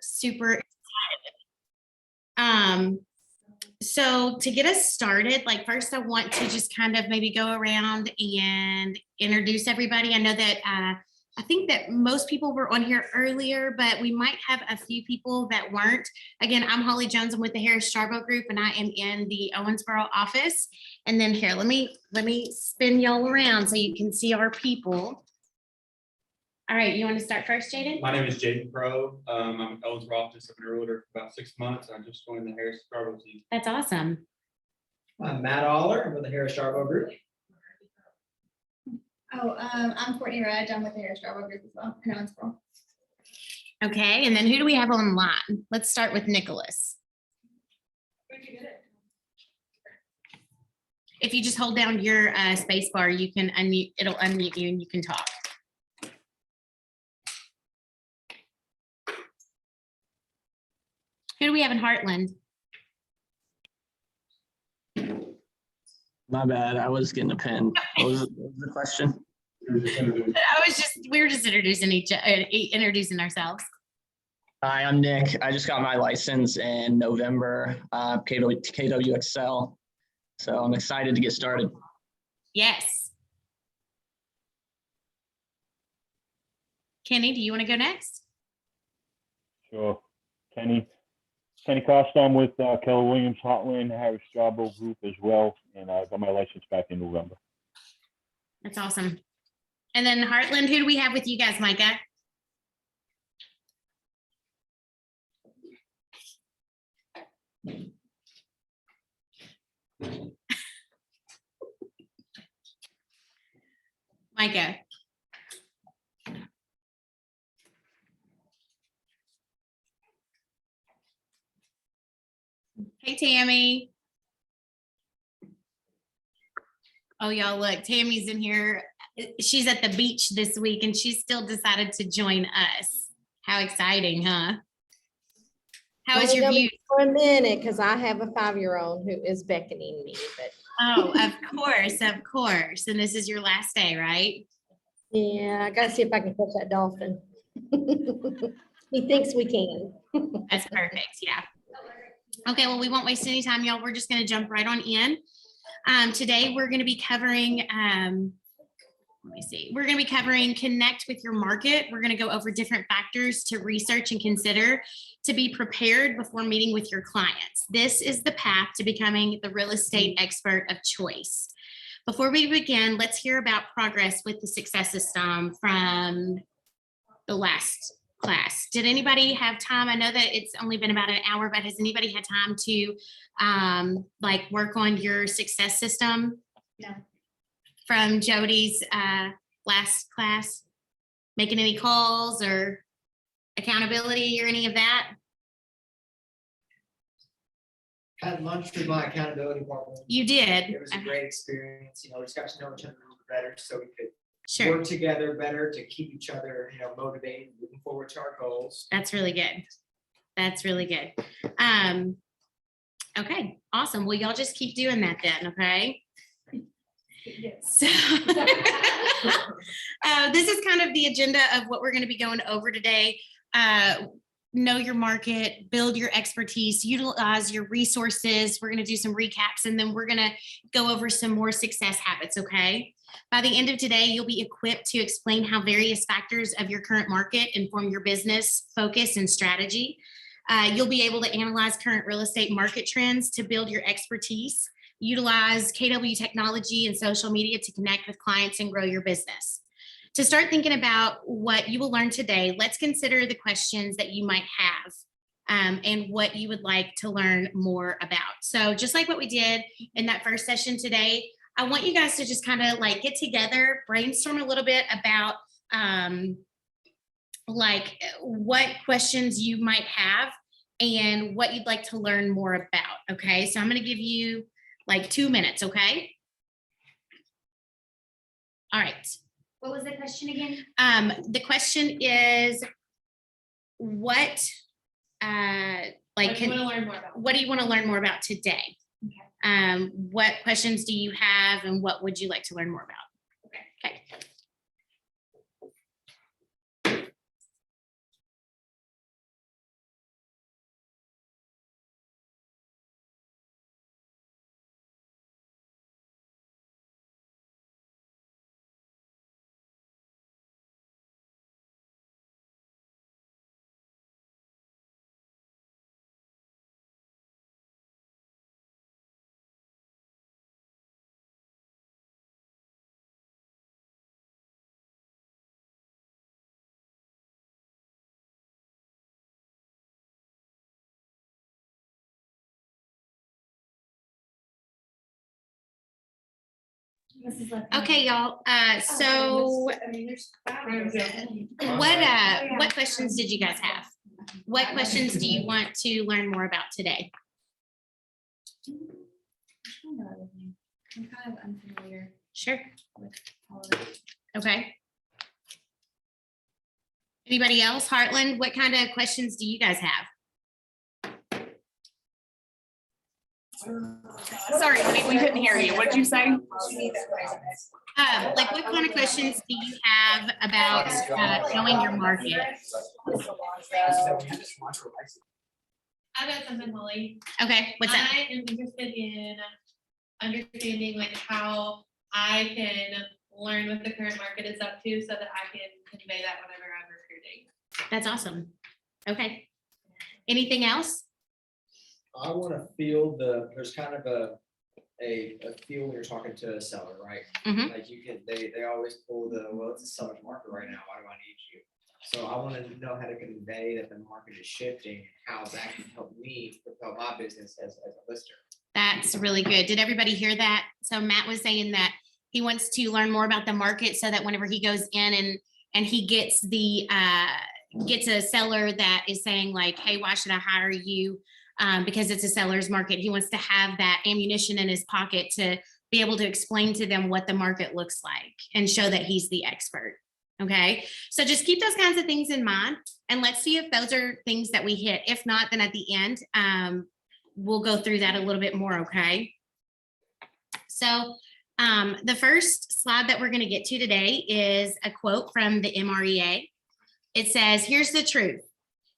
super excited. So to get us started, like first I want to just kind of maybe go around and introduce everybody. I know that I think that most people were on here earlier, but we might have a few people that weren't. Again, I'm Holly Jones. I'm with the Harris Strabo Group, and I am in the Owensboro office. And then here, let me spin y'all around so you can see our people. All right, you want to start first, Jaden? My name is Jaden Crow. I'm at Owensboro office. I've been a realtor for about 6 months. I just joined the Harris Strabo team. That's awesome. I'm Matt Aller. I'm with the Harris Strabo Group. Oh, I'm Courtney Rudge. I'm with the Harris Strabo Group as well. In Owensboro. Okay, and then who do we have online? Let's start with Nicholas. If you just hold down your space bar, you can unmute, it'll unmute you and you can talk. Who do we have in Heartland? My bad. I was getting a pen. What was the question? We were just introducing ourselves. Hi, I'm Nick. I just got my license in November, KWXL. So I'm excited to get started. Yes. Kenny, do you want to go next? Sure. Kenny Costa, I'm with Keller Williams Heartland Harris Strabo Group as well, and I got my license back in November. That's awesome. And then Heartland, who do we have with you guys, Micah? Micah. Hey, Tammy. Oh, y'all look, Tammy's in here. She's at the beach this week and she's still decided to join us. How exciting, huh? How is your view? For a minute, because I have a 5-year-old who is beckoning me, but. Oh, of course, of course. And this is your last day, right? Yeah, I gotta see if I can catch that dolphin. He thinks we can. That's perfect, yeah. Okay, well, we won't waste any time, y'all. We're just gonna jump right on in. Today, we're gonna be covering, let me see. We're gonna be covering connect with your market. We're gonna go over different factors to research and consider to be prepared before meeting with your clients. This is the path to becoming the real estate expert of choice. Before we begin, let's hear about progress with the success system from the last class. Did anybody have time? I know that it's only been about an hour, but has anybody had time to like work on your success system? No. From Jody's last class? Making any calls or accountability or any of that? Had lunch with my accountability partner. You did? It was a great experience. We just got to know each other a little bit better so we could Sure. work together better to keep each other, motivated, moving forward to our goals. That's really good. That's really good. Okay, awesome. Well, y'all just keep doing that then, okay? So this is kind of the agenda of what we're going to be going over today. Know your market, build your expertise, utilize your resources. We're going to do some recaps, and then we're going to go over some more success habits, okay? By the end of today, you'll be equipped to explain how various factors of your current market inform your business focus and strategy. You'll be able to analyze current real estate market trends to build your expertise, utilize KW technology and social media to connect with clients and grow your business. To start thinking about what you will learn today, let's consider the questions that you might have and what you would like to learn more about. So just like what we did in that first session today, I want you guys to just kind of like get together, brainstorm a little bit about like what questions you might have and what you'd like to learn more about, okay? So I'm gonna give you like 2 minutes, okay? All right. What was the question again? The question is, what What do you want to learn more about? what do you want to learn more about today? Okay. What questions do you have and what would you like to learn more about? Okay. Okay, y'all, so what questions did you guys have? What questions do you want to learn more about today? I'm kind of unfamiliar Sure, with all of it. okay. Anybody else? Heartland, what kind of questions do you guys have? Sorry, we couldn't hear you. What did you say? Like what kind of questions do you have about knowing your market? I've got something, Holly. Okay, what's that? I am interested in understanding like how I can learn what the current market is up to so that I can convey that whenever I'm recruiting. That's awesome. Okay. Anything else? I want to feel there's kind of a feel when you're talking to a seller, right? Mhm. Like you can, they always pull well, it's a seller's market right now. Why do I need you? So I want to know how to convey that the market is shifting, and how that can help me propel my business as a lister. That's really good. Did everybody hear that? So Matt was saying that he wants to learn more about the market so that whenever he goes in and he gets gets a seller that is saying like, hey, why should I hire you? Because it's a seller's market. He wants to have that ammunition in his pocket to be able to explain to them what the market looks like and show that he's the expert. Okay, so just keep those kinds of things in mind, and let's see if those are things that we hit. If not, then at the end, we'll go through that a little bit more, okay? So the first slide that we're going to get to today is a quote from the MREA. It says, here's the truth.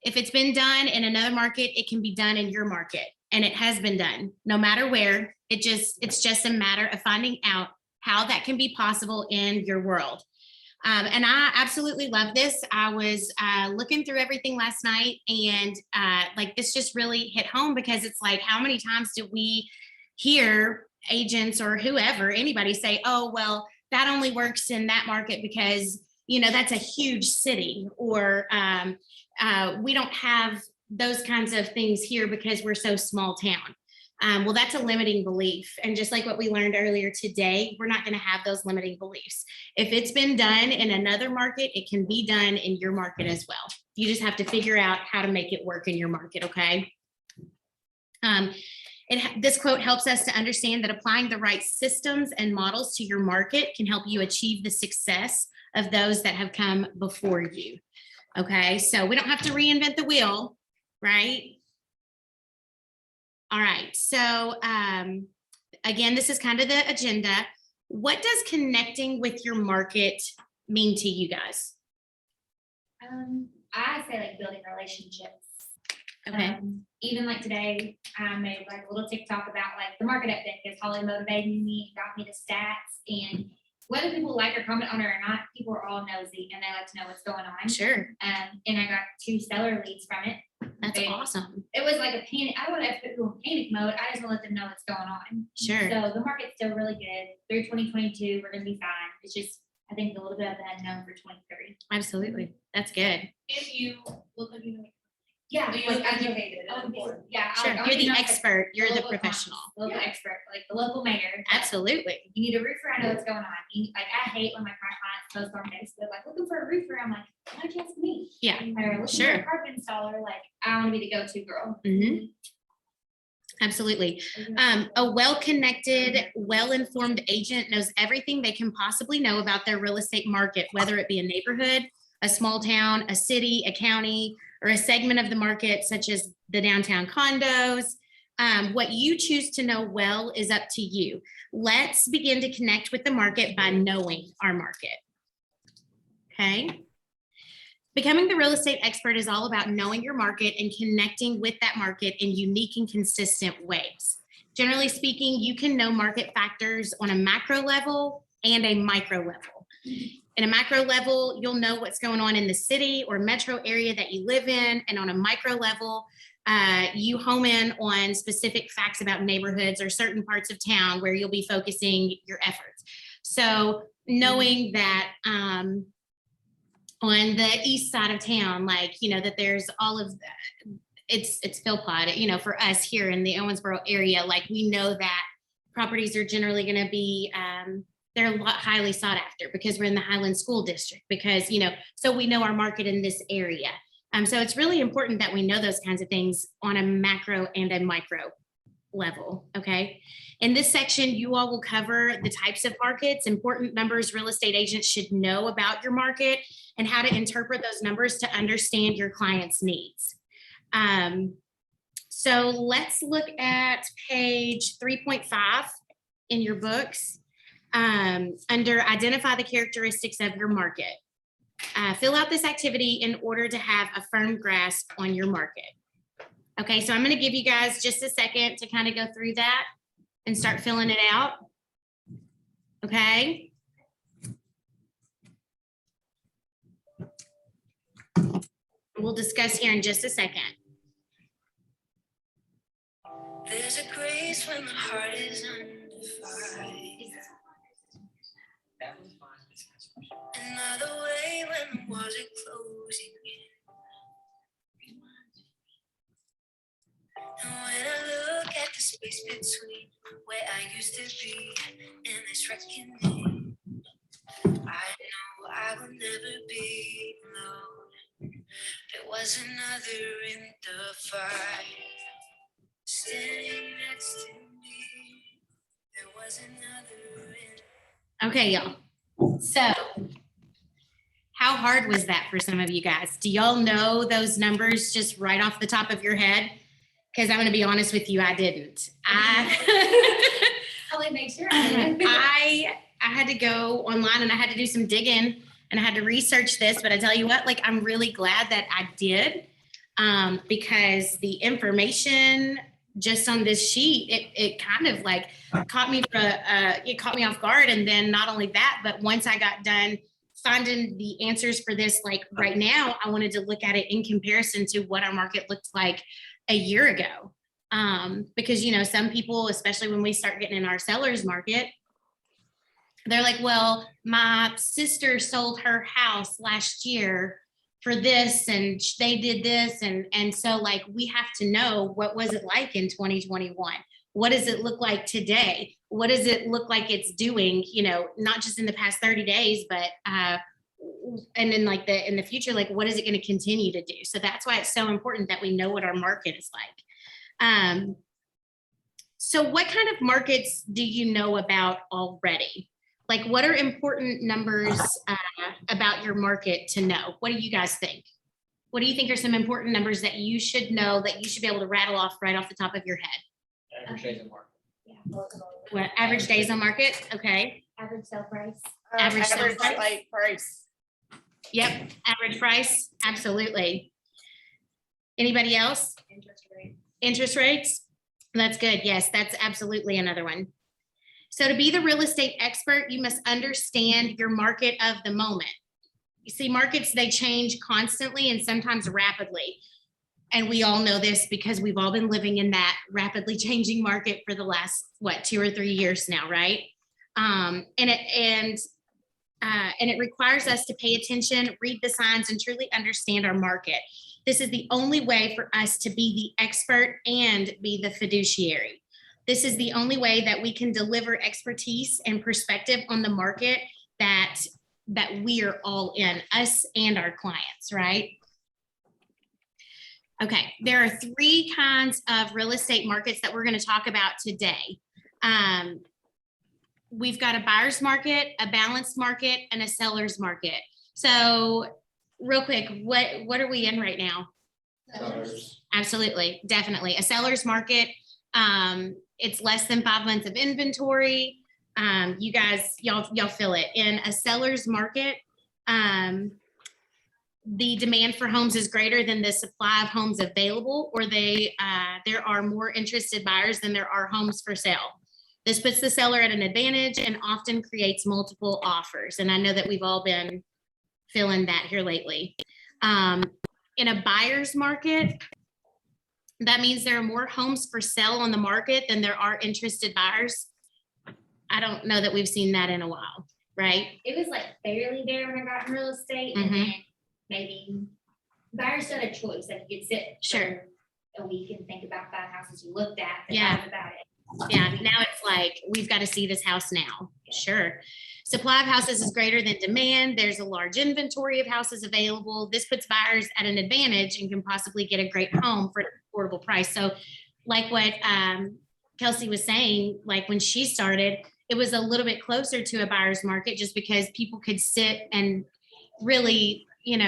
If it's been done in another market, it can be done in your market. And it has been done, no matter where. It's just a matter of finding out how that can be possible in your world. And I absolutely love this. I was looking through everything last night, and like this just really hit home, because it's like, how many times do we hear agents or whoever, anybody say, oh, well, that only works in that market because, you know, that's a huge city, or we don't have those kinds of things here because we're so small town. Well, that's a limiting belief. And just like what we learned earlier today, we're not going to have those limiting beliefs. If it's been done in another market, it can be done in your market as well. You just have to figure out how to make it work in your market, okay? This quote helps us to understand that applying the right systems and models to your market can help you achieve the success of those that have come before you. Okay, so we don't have to reinvent the wheel, right? All right, so again, this is kind of the agenda. What does connecting with your market mean to you guys? I say like building relationships. Okay, Even like today, I made like a little TikTok about like the market update, because Holly motivated me, got me the stats, and whether people like or comment on it or not, people are all nosy and they like to know what's going on. sure, And I got 2 seller leads from it. that's awesome. It was like a panic. I don't want to put people in panic mode. I just want to let them know what's going on. Sure. So the market's still really good. Through 2022, we're going to be fine. It's just, I think, a little bit of the unknown for 23. Absolutely, that's good. If you look like you know. Yeah, But you like look I like know, you- yeah. Sure, I you're don't the know, like, expert, you're the local professional. Local expert, like the local mayor. Absolutely, You need a roofer, I know what's going on. Like, I hate when my clients post on Facebook, like, looking for a roofer. I'm like, why don't you ask me? yeah. Or looking for Sure. a carpet installer, like, I want to be the go-to girl. Mhm. Absolutely. A well-connected, well-informed agent knows everything they can possibly know about their real estate market, whether it be a neighborhood, a small town, a city, a county, or a segment of the market, such as the downtown condos. What you choose to know well is up to you. Let's begin to connect with the market by knowing our market. Okay. Becoming the real estate expert is all about knowing your market and connecting with that market in unique and consistent ways. Generally speaking, you can know market factors on a macro level and a micro level. In a macro level, you'll know what's going on in the city or metro area that you live in. And on a micro level, you home in on specific facts about neighborhoods or certain parts of town where you'll be focusing your efforts. So knowing that on the east side of town, like, you know, that there's all of that, it's Philpott, you know, for us here in the Owensboro area, like we know that properties are generally going to be they're a lot highly sought after because we're in the Highland School District, because, so we know our market in this area. So it's really important that we know those kinds of things on a macro and a micro level, okay? In this section, you all will cover the types of markets, important numbers real estate agents should know about your market, and how to interpret those numbers to understand your client's needs. So let's look at page 3.5 in your books. Under identify the characteristics of your market. Fill out this activity in order to have a firm grasp on your market. Okay, so I'm going to give you guys just a second to kind of go through that and start filling it out. Okay. We'll discuss here in just a second. There's a grace when the heart is under fire. That was fine. Another way when the walls are closing in. And when I look at the space between where I used to be and this reckoning, I know I will never be alone. There was another in the fire, standing next to me. There was another in. Okay, y'all. So how hard was that for some of you guys? Do y'all know those numbers just right off the top of your head? Because I'm going to be honest with you, I didn't. I'll make sure I did. I had to go online and I had to do some digging and I had to research this, but I tell you what, like, I'm really glad that I did, because the information just on this sheet, it kind of like caught me off guard. And then not only that, but once I got done finding the answers for this, like right now, I wanted to look at it in comparison to what our market looked like a year ago. Because, some people, especially when we start getting in our sellers market, they're like, well, my sister sold her house last year for this and they did this. And so like, we have to know, what was it like in 2021? What does it look like today? What does it look like it's doing, not just in the past 30 days, but, and then like in the future, like, what is it going to continue to do? So that's why it's so important that we know what our market is like. So what kind of markets do you know about already? Like, what are important numbers about your market to know? What do you guys think? What do you think are some important numbers that you should know, that you should be able to rattle off right off the top of your head? Average days of market. What, average days on market? Okay. Average sale price. Average sale Average price. site price. Yep, average price, absolutely. Anybody else? Interest rate. Interest rates? That's good. Yes, that's absolutely another one. So to be the real estate expert, you must understand your market of the moment. You see, markets, they change constantly and sometimes rapidly. And we all know this because we've all been living in that rapidly changing market for the last, 2 or 3 years now, right? And it requires us to pay attention, read the signs, and truly understand our market. This is the only way for us to be the expert and be the fiduciary. This is the only way that we can deliver expertise and perspective on the market that we are all in, us and our clients, right? Okay, there are 3 kinds of real estate markets that we're going to talk about today. We've got a buyer's market, a balanced market, and a seller's market. So real quick, what are we in right now? Sellers. Absolutely, definitely. A seller's market, it's less than 5 months of inventory. You guys, y'all feel it. In a seller's market, the demand for homes is greater than the supply of homes available, or there are more interested buyers than there are homes for sale. This puts the seller at an advantage and often creates multiple offers. And I know that we've all been feeling that here lately. In a buyer's market, that means there are more homes for sale on the market than there are interested buyers. I don't know that we've seen that in a while, right? It was like barely there when I got in real estate, and then maybe buyers still had a choice. Like, you could sit Sure. for a week and think about 5 houses you looked at. Yeah. About it. Yeah, now it's like, we've got to see this house now. Sure. Supply of houses is greater than demand. There's a large inventory of houses available. This puts buyers at an advantage and can possibly get a great home for an affordable price. So like what Kelsey was saying, like when she started, it was a little bit closer to a buyer's market just because people could sit and really,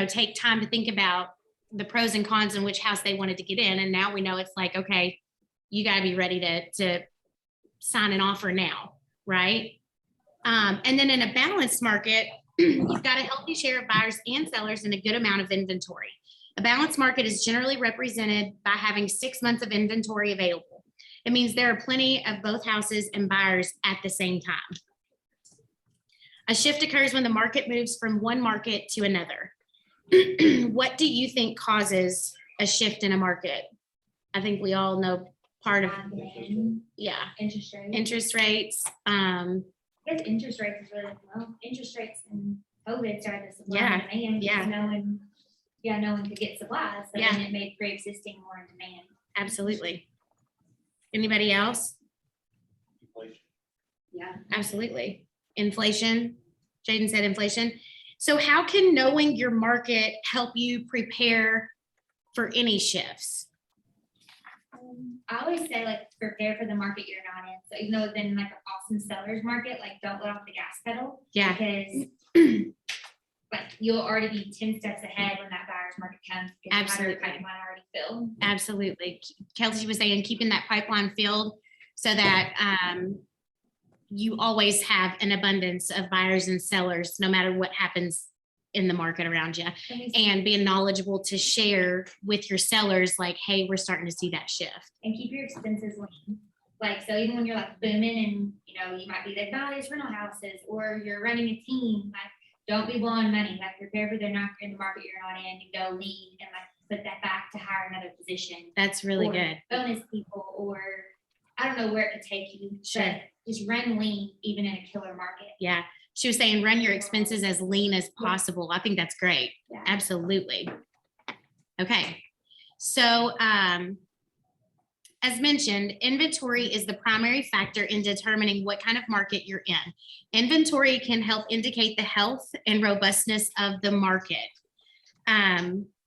take time to think about the pros and cons and which house they wanted to get in. And now we know it's like, okay, you got to be ready to sign an offer now, right? And then in a balanced market, you've got a healthy share of buyers and sellers and a good amount of inventory. A balanced market is generally represented by having 6 months of inventory available. It means there are plenty of both houses and buyers at the same time. A shift occurs when the market moves from one market to another. What do you think causes a shift in a market? I think we all know part of, yeah, interest rates. I guess interest rates is really well. Interest rates and COVID started the supply Yeah, and demand. yeah. No one could get supplies, so then it made pre-existing more in demand. Absolutely. Anybody else? Inflation. Yeah. Absolutely. Inflation. Jaden said inflation. So how can knowing your market help you prepare for any shifts? I always say like prepare for the market you're not in. So even though it's been like an awesome seller's market, like don't let off the gas pedal. Yeah. Because like you'll already be 10 steps ahead when that buyer's market comes. Because Absolutely. your pipeline already filled. Absolutely. Kelsey was saying keeping that pipeline filled so that you always have an abundance of buyers and sellers, no matter what happens in the market around you, and being knowledgeable to share with your sellers, like, hey, we're starting to see that shift. And keep your expenses lean. Like, so even when you're like booming and, you might be the buyers rental houses or you're running a team, like, don't be blowing money. Like, prepare for the market you're not in and go lean and like put that back to hire another position. That's really or good. Bonus people, or I don't know where it could take you. Sure. But just run lean even in a killer market. Yeah. She was saying run your expenses as lean as possible. I think that's great. Yeah. Absolutely. Okay. So as mentioned, inventory is the primary factor in determining what kind of market you're in. Inventory can help indicate the health and robustness of the market.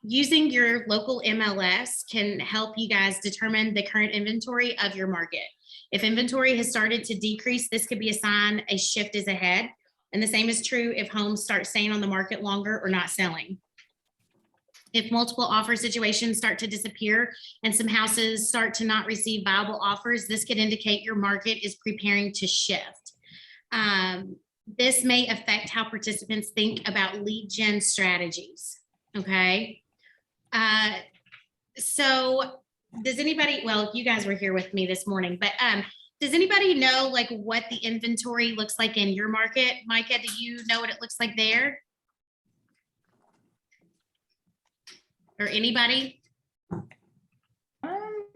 Using your local MLS can help you guys determine the current inventory of your market. If inventory has started to decrease, this could be a sign a shift is ahead. And the same is true if homes start staying on the market longer or not selling. If multiple offer situations start to disappear and some houses start to not receive viable offers, this could indicate your market is preparing to shift. This may affect how participants think about lead gen strategies. Okay. So does anybody, well, you guys were here with me this morning, but does anybody know like what the inventory looks like in your market? Micah, do you know what it looks like there? Or anybody?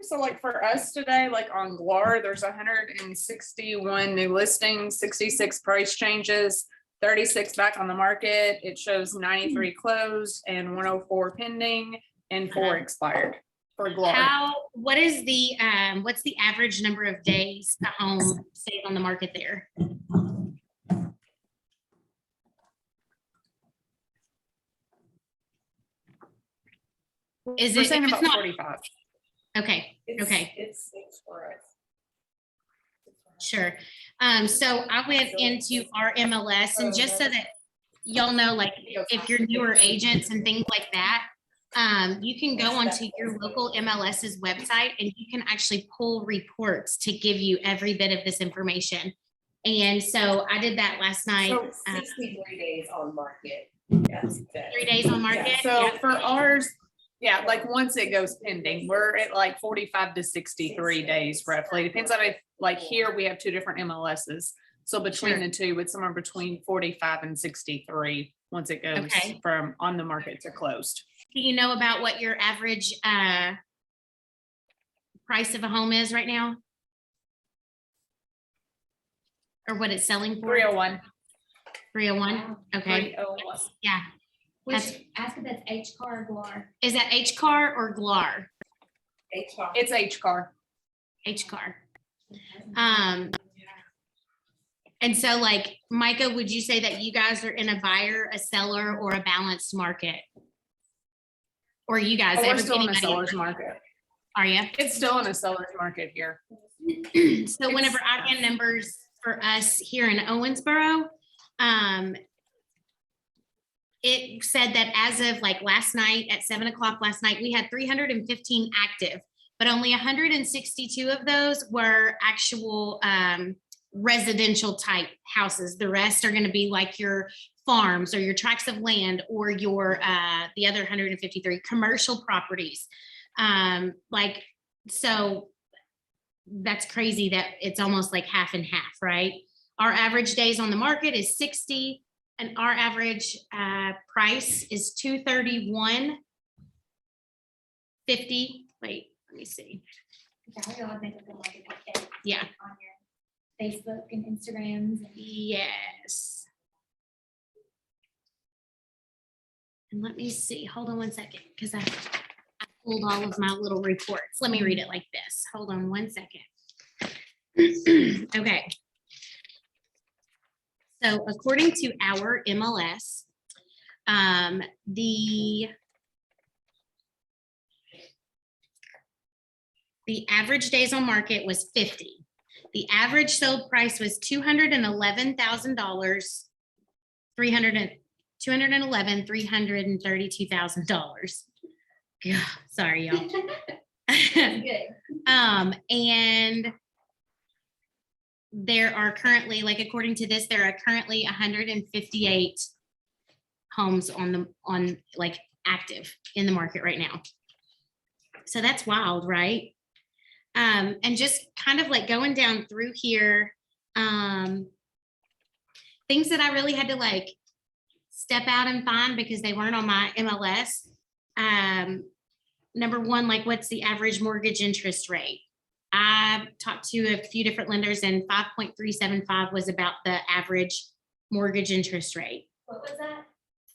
So like for us today, like on GLAR, there's 161 new listings, 66 price changes, 36 back on the market. It shows 93 closed and 104 pending and 4 expired for GLAR. What is the what's the average number of days a home stays on the market there? Is We're it saying if it's about not 45. okay? Okay. It's for us. Sure. So I went into our MLS, and just so that y'all know, like if you're newer agents and things like that, you can go onto your local MLS's website and you can actually pull reports to give you every bit of this information. And so I did that last night. So 63 days on market. Yes. 3 days on market. Yeah, so for ours, yeah, like once it goes pending, we're at like 45 to 63 days roughly. Depends on if, like here, we have 2 different MLSs. So between the two, it's somewhere between 45 and 63 once it goes from on the market to closed. Do you know about what your average price of a home is right now? Or what it's selling for? 301. 301? Okay. 301. Yeah. Which, ask if that's H-car or GLAR. Is that H-car or GLAR? It's H-car. H-car. And so like, Micah, would you say that you guys are in a buyer, a seller, or a balanced market? Or you guys? We're still in a anybody- seller's market. Are you? It's still in a seller's market here. So whenever I ran numbers for us here in Owensboro, it said that as of like last night at 7 o'clock last night, we had 315 active, but only 162 of those were actual residential type houses. The rest are going to be like your farms or your tracts of land or your the other 153 commercial properties. Like, so that's crazy that it's almost like half and half, right? Our average days on the market is 60 and our average price is 231.50. Wait, let me see. Yeah. On your Facebook and Instagrams. Yes. And let me see, hold on one second, because I pulled all of my little reports. Let me read it like this. Hold on one second. Okay. So according to our MLS, the average days on market was 50. The average sold price was $211,000, $332,000. Yeah, sorry, y'all. Good. And there are currently, like, according to this, there are currently 158 homes on like active in the market right now. So that's wild, right? And just kind of like going down through here, things that I really had to like step out and find because they weren't on my MLS. Number one, like, what's the average mortgage interest rate? I talked to a few different lenders and 5.375 was about the average mortgage interest rate. What was that?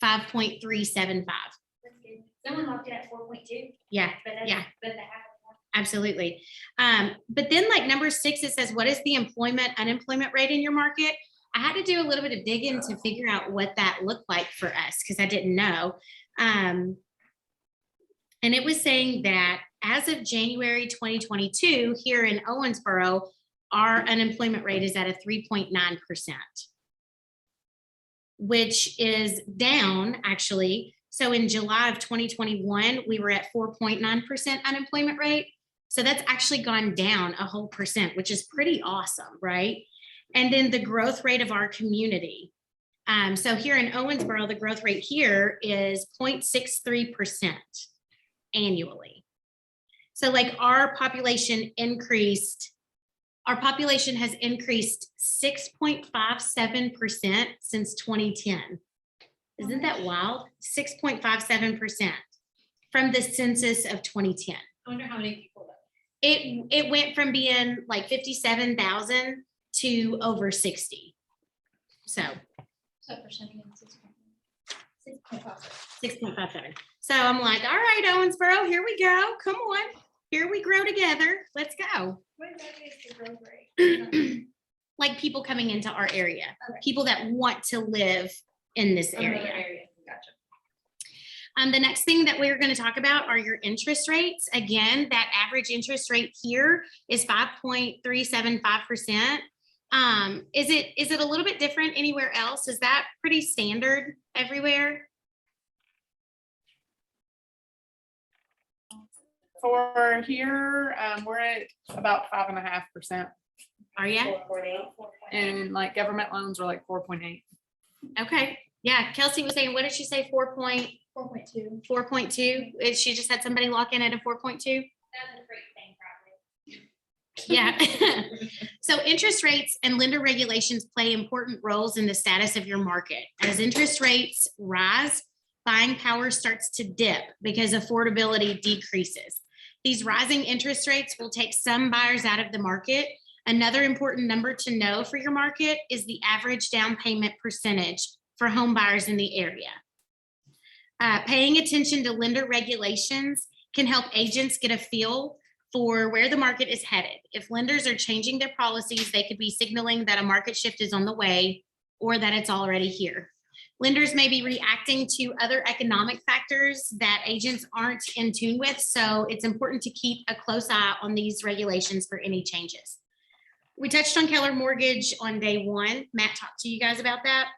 5.375. That's good. Someone locked it at 4.2. Yeah, But that's, yeah. but the half. Absolutely. But then like number 6, it says, what is the unemployment rate in your market? I had to do a little bit of digging to figure out what that looked like for us because I didn't know. And it was saying that as of January 2022, here in Owensboro, our unemployment rate is at a 3.9%, which is down actually. So in July of 2021, we were at 4.9% unemployment rate. So that's actually gone down a whole percent, which is pretty awesome, right? And then the growth rate of our community. So here in Owensboro, the growth rate here is 0.63% annually. So like our population has increased 6.57% since 2010. Isn't that wild? 6.57% from the census of 2010. I wonder how many people that. It went from being like 57,000 to over 60. So So percentage. 6.57. So I'm like, all right, Owensboro, here we go. Come on. Here we grow together. Let's go. What exactly is the growth rate? Like people coming into our area, Okay. people that want to live in this Another area. Gotcha. The next thing that we're going to talk about are your interest rates. Again, that average interest rate here is 5.375%. Is it a little bit different anywhere else? Is that pretty standard everywhere? For here, we're at about 5.5%. Are you? 4.8. And like government loans are like 4.8. Okay. Yeah. Kelsey was saying, what did she say? 4.2. 4.2. She just had somebody lock in at a 4.2. That's a great thing, probably. Yeah. So interest rates and lender regulations play important roles in the status of your market. As interest rates rise, buying power starts to dip because affordability decreases. These rising interest rates will take some buyers out of the market. Another important number to know for your market is the average down payment percentage for home buyers in the area. Paying attention to lender regulations can help agents get a feel for where the market is headed. If lenders are changing their policies, they could be signaling that a market shift is on the way or that it's already here. Lenders may be reacting to other economic factors that agents aren't in tune with, so it's important to keep a close eye on these regulations for any changes. We touched on Keller Mortgage on day one. Matt talked to you guys about that.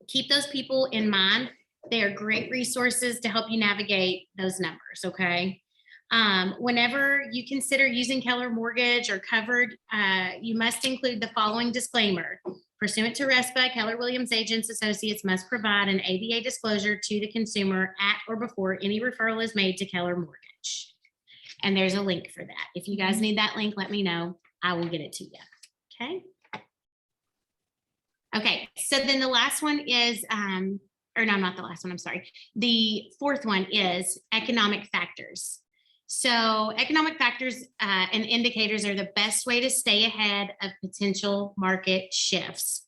Keep those people in mind. They are great resources to help you navigate those numbers, okay? Whenever you consider using Keller Mortgage or Covered, you must include the following disclaimer. Pursuant to RESPA, Keller Williams Agents Associates must provide an ABA disclosure to the consumer at or before any referral is made to Keller Mortgage. And there's a link for that. If you guys need that link, let me know. I will get it to you. Okay. Okay, so then the last one is, or no, not the last one, I'm sorry. The fourth one is economic factors. So economic factors and indicators are the best way to stay ahead of potential market shifts.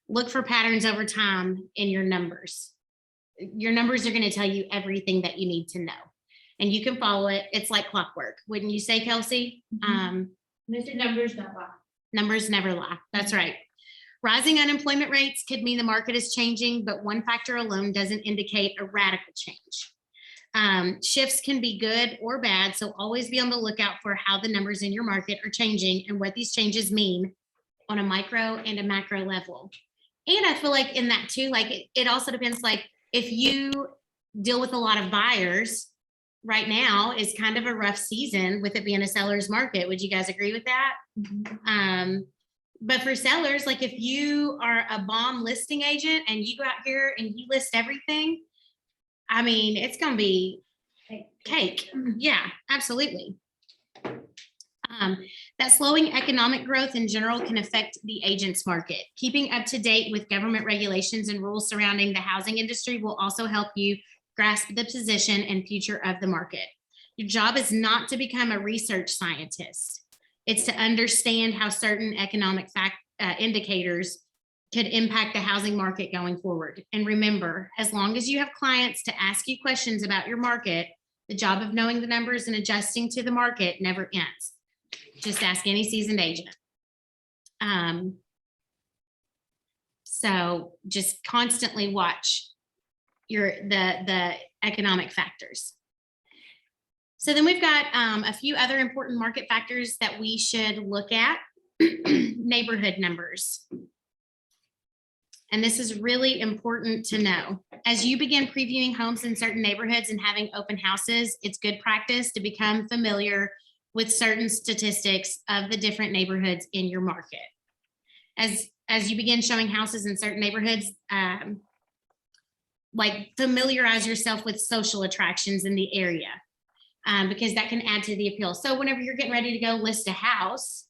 Look for patterns over time in your numbers. Your numbers are going to tell you everything that you need to know. And you can follow it. It's like clockwork. Wouldn't you say, Kelsey? Mr. Numbers don't lie. Numbers never lie. That's right. Rising unemployment rates could mean the market is changing, but one factor alone doesn't indicate a radical change. Shifts can be good or bad, so always be on the lookout for how the numbers in your market are changing and what these changes mean on a micro and a macro level. And I feel like in that too, like it also depends, like if you deal with a lot of buyers, right now is kind of a rough season with it being a seller's market. Would you guys agree with that? But for sellers, like if you are a bomb listing agent and you go out here and you list everything, I mean, it's going to be cake. Yeah, absolutely. That slowing economic growth in general can affect the agent's market. Keeping up to date with government regulations and rules surrounding the housing industry will also help you grasp the position and future of the market. Your job is not to become a research scientist. It's to understand how certain economic indicators could impact the housing market going forward. And remember, as long as you have clients to ask you questions about your market, the job of knowing the numbers and adjusting to the market never ends. Just ask any seasoned agent. So just constantly watch the economic factors. So then we've got a few other important market factors that we should look at. Neighborhood numbers. And this is really important to know. As you begin previewing homes in certain neighborhoods and having open houses, it's good practice to become familiar with certain statistics of the different neighborhoods in your market. As you begin showing houses in certain neighborhoods, like familiarize yourself with social attractions in the area, because that can add to the appeal. So whenever you're getting ready to go list a house,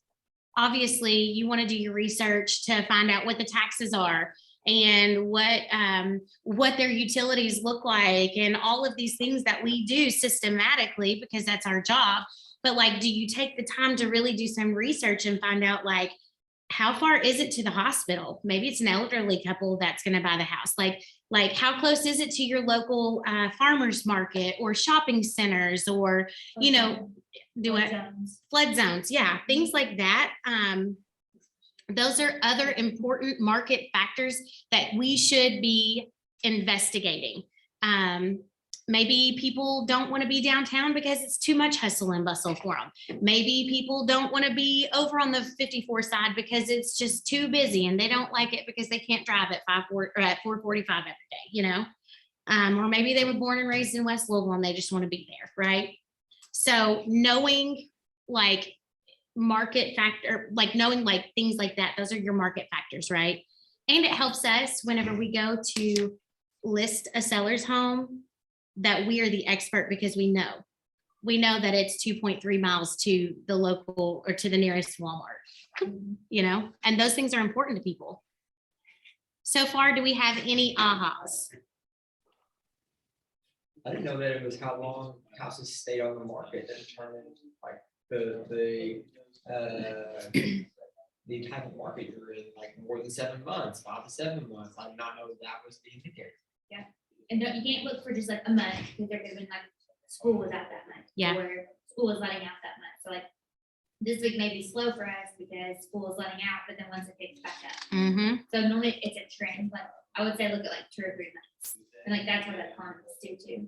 obviously you want to do your research to find out what the taxes are and what their utilities look like and all of these things that we do systematically because that's our job. But like, do you take the time to really do some research and find out like, how far is it to the hospital? Maybe it's an elderly couple that's going to buy the house. Like how close is it to your local farmers market or shopping centers or, you know, flood zones. Yeah, things like that. Those are other important market factors that we should be investigating. Maybe people don't want to be downtown because it's too much hustle and bustle for them. Maybe people don't want to be over on the 54 side because it's just too busy and they don't like it because they can't drive at 4:45 every day, you know? Or maybe they were born and raised in West Louisville and they just want to be there, right? So knowing like market factor, like knowing like things like that, those are your market factors, right? And it helps us whenever we go to list a seller's home that we are the expert because we know that it's 2.3 miles to the local or to the nearest Walmart, you know, and those things are important to people. So far, do we have any ahas? I didn't know that it was how long houses stayed on the market that determined like the type of market you're in, like more than 7 months, 5 to 7 months. I did not know that was the indicator. Yeah, and you can't look for just like a month because there could have been like school was out that month. Yeah. Or school is letting out that month. So like this week may be slow for us because school is letting out, but then once it picks back up. Mm-hmm. So normally it's a trend, like I would say look at like 2 or 3 months. And like that's what that comments do too.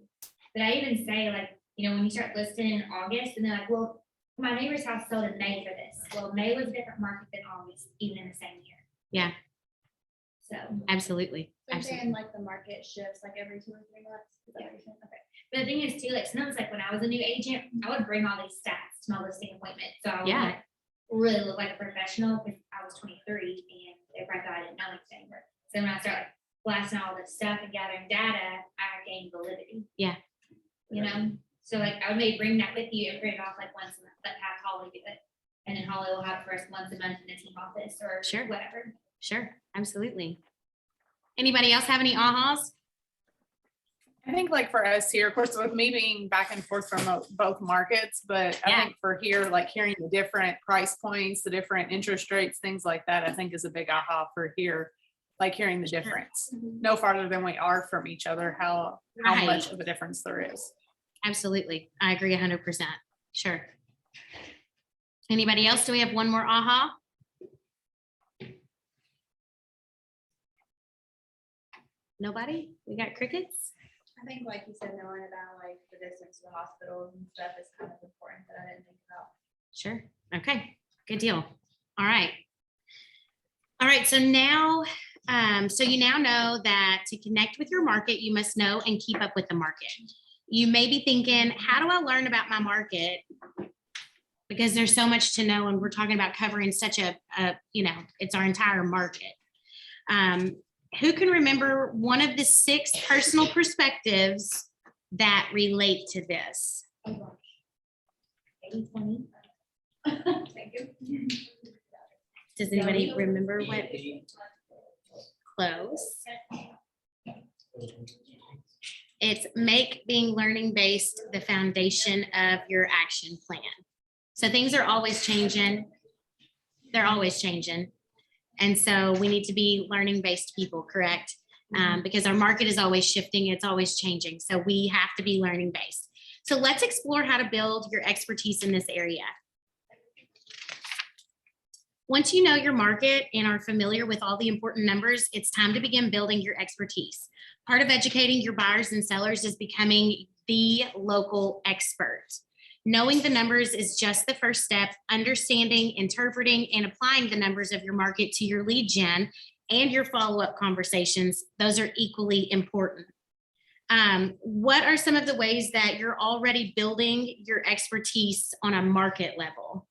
But I even say like, you know, when you start listing in August and they're like, well, my neighbor's house sold in May for this. Well, May was a different market than August, even in the same year. Yeah. So. Absolutely. So you're Absolutely. saying like the market shifts like every 2 or 3 months? Is that what you're saying? Okay. But the thing is too, like sometimes like when I was a new agent, I would bring all these stats to my listing appointment. So I would Yeah. like really look like a professional because I was 23 and everybody thought I didn't know anything. But so when I started blasting all this stuff and gathering data, I gained validity. Yeah. You know, so like I would maybe bring that with you and print it off like once a month, like have Holly do it. And then Holly will have it for us once a month in the team office or Sure. whatever. Sure. Absolutely. Anybody else have any ahas? I think like for us here, of course, with me being back and forth from both markets, but I Yeah. think for here, like hearing the different price points, the different interest rates, things like that, I think is a big aha for here. Like hearing the difference, no farther than we are from each other, how Right. much of a difference there is. Absolutely. I agree 100%. Sure. Anybody else? Do we have one more aha? Nobody? We got crickets? I think like you said, knowing about like the distance to the hospitals and stuff is kind of important that I didn't think about. Sure. Okay. Good deal. All right. All right. So now, so you now know that to connect with your market, you must know and keep up with the market. You may be thinking, how do I learn about my market? Because there's so much to know, and we're talking about covering such a you know, it's our entire market. Who can remember one of the 6 personal perspectives that relate to this? Oh gosh. 80-20. Thank you. Does anybody remember what? Close. It's make being learning based the foundation of your action plan. So things are always changing. They're always changing. And so we need to be learning based people, correct? Because our market is always shifting, it's always changing. So we have to be learning based. So let's explore how to build your expertise in this area. Once you know your market and are familiar with all the important numbers, it's time to begin building your expertise. Part of educating your buyers and sellers is becoming the local expert. Knowing the numbers is just the first step. Understanding, interpreting, and applying the numbers of your market to your lead gen and your follow-up conversations, those are equally important. What are some of the ways that you're already building your expertise on a market level?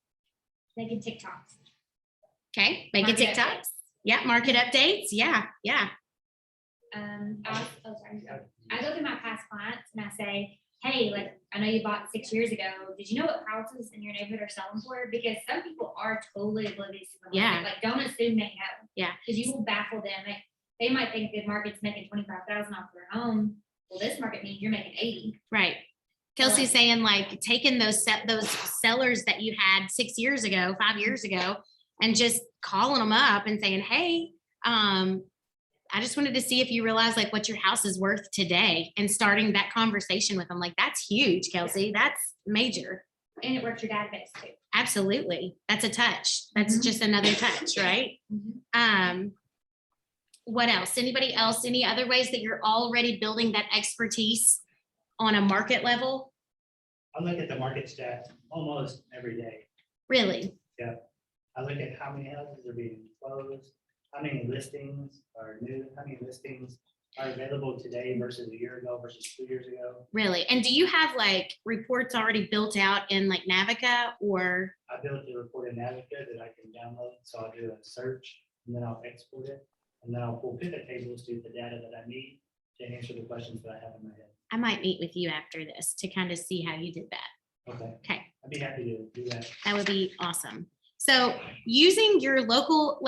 Making TikToks. Okay, making Market TikToks. updates. Yeah, market updates. Yeah. I go through my past clients and I say, hey, like, I know you bought 6 years ago. Did you know what houses in your neighborhood are selling for? Because some people are totally oblivious to the market. Yeah. Like, don't assume they know. Yeah. Because you will baffle them. Like, they might think the market's making 25,000 off their home. Well, this market means you're making 80. Right. Kelsey's saying like taking those sellers that you had 6 years ago, 5 years ago, and just calling them up and saying, hey, I just wanted to see if you realize like what your house is worth today, and starting that conversation with them. Like, that's huge, Kelsey. That's major. And it works your database too. Absolutely. That's a touch. That's just another touch, right? What else? Anybody else? Any other ways that you're already building that expertise on a market level? I look at the market stats almost every day. Really? Yeah. I look at how many houses are being closed, how many listings are new, how many listings are available today versus a year ago versus 2 years ago. Really? And do you have like reports already built out in like Navica, or? I built a report in Navica that I can download. So I'll do a search and then I'll export it. And then I'll pull pivot tables to the data that I need to answer the questions that I have in my head. I might meet with you after this to kind of see how you did that. Okay. Okay. I'd be happy to do that. That would be awesome. So using your local,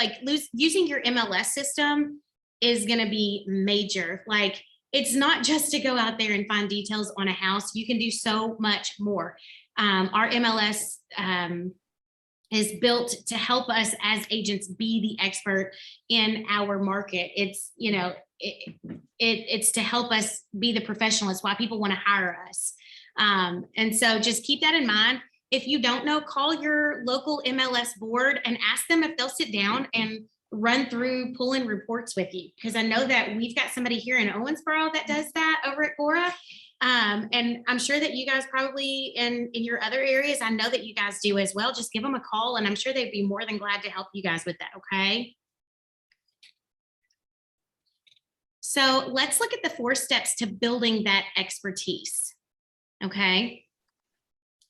using your MLS system is going to be major. Like, it's not just to go out there and find details on a house. You can do so much more. Our MLS is built to help us as agents be the expert in our market. It's, you know, it's to help us be the professional. It's why people want to hire us. And so just keep that in mind. If you don't know, call your local MLS board and ask them if they'll sit down and run through pull-in reports with you. Because I know that we've got somebody here in Owensboro that does that over at Gora. And I'm sure that you guys probably in your other areas, I know that you guys do as well. Just give them a call and I'm sure they'd be more than glad to help you guys with that, okay? So let's look at the 4 steps to building that expertise, okay?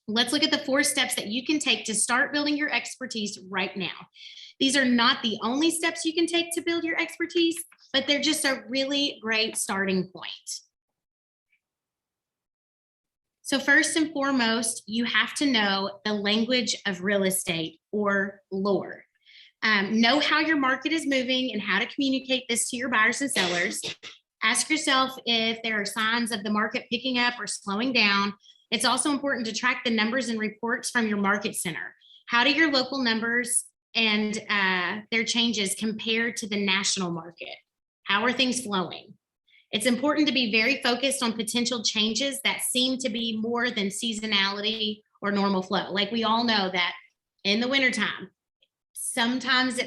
Let's look at the 4 steps that you can take to start building your expertise right now. These are not the only steps you can take to build your expertise, but they're just a really great starting point. So first and foremost, you have to know the language of real estate or lore. Know how your market is moving and how to communicate this to your buyers and sellers. Ask yourself if there are signs of the market picking up or slowing down. It's also important to track the numbers and reports from your market center. How do your local numbers and their changes compare to the national market? How are things flowing? It's important to be very focused on potential changes that seem to be more than seasonality or normal flow. Like we all know that in the wintertime, sometimes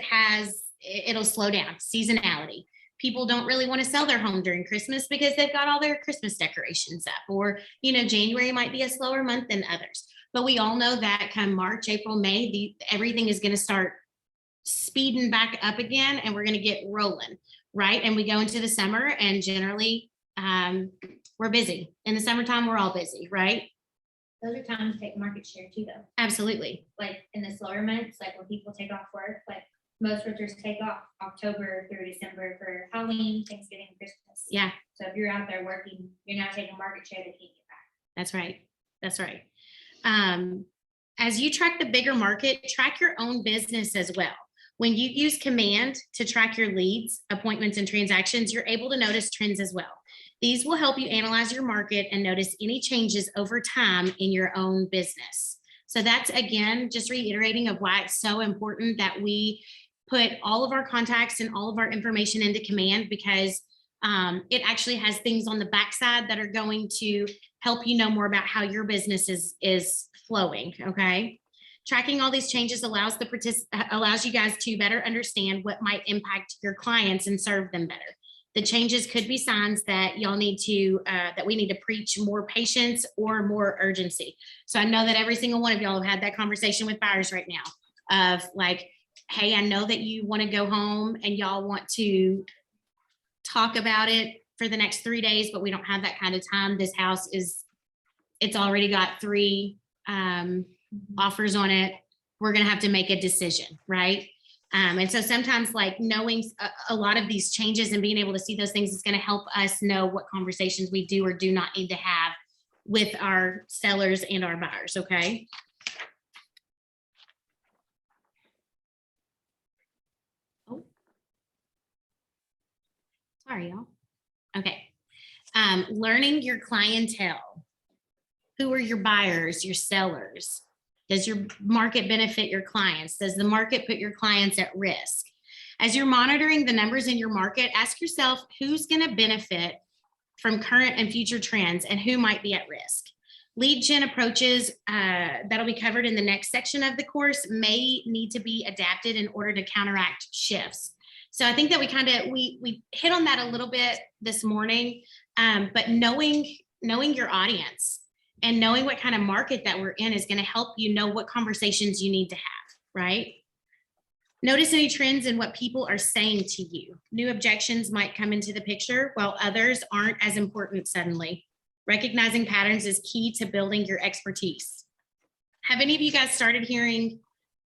it'll slow down, seasonality. People don't really want to sell their home during Christmas because they've got all their Christmas decorations up, or, January might be a slower month than others. But we all know that come March, April, May, everything is going to start speeding back up again and we're going to get rolling, right? And we go into the summer and generally we're busy. In the summertime, we're all busy, right? Those are times to take market share too, though. Absolutely. Like in the slower months, like when people take off work, like most realtors take off October through December for Halloween, Thanksgiving, Christmas. Yeah, So if you're out there working, you're not taking market share they can't get back. that's right. That's right. As you track the bigger market, track your own business as well. When you use Command to track your leads, appointments, and transactions, you're able to notice trends as well. These will help you analyze your market and notice any changes over time in your own business. So that's, again, just reiterating of why it's so important that we put all of our contacts and all of our information into Command, because it actually has things on the backside that are going to help you know more about how your business is flowing, okay? Tracking all these changes allows you guys to better understand what might impact your clients and serve them better. The changes could be signs that y'all need to, that we need to preach more patience or more urgency. So I know that every single one of y'all have had that conversation with buyers right now of like, hey, I know that you want to go home and y'all want to talk about it for the next 3 days, but we don't have that kind of time. This house it's already got 3 offers on it. We're going to have to make a decision, right? And so sometimes like knowing a lot of these changes and being able to see those things is going to help us know what conversations we do or do not need to have with our sellers and our buyers, okay? Oh, sorry, y'all. Okay. Learning your clientele. Who are your buyers, your sellers? Does your market benefit your clients? Does the market put your clients at risk? As you're monitoring the numbers in your market, ask yourself who's going to benefit from current and future trends and who might be at risk. Lead gen approaches that'll be covered in the next section of the course may need to be adapted in order to counteract shifts. So I think that we hit on that a little bit this morning, but knowing your audience and knowing what kind of market that we're in is going to help you know what conversations you need to have, right? Notice any trends in what people are saying to you. New objections might come into the picture while others aren't as important suddenly. Recognizing patterns is key to building your expertise. Have any of you guys started hearing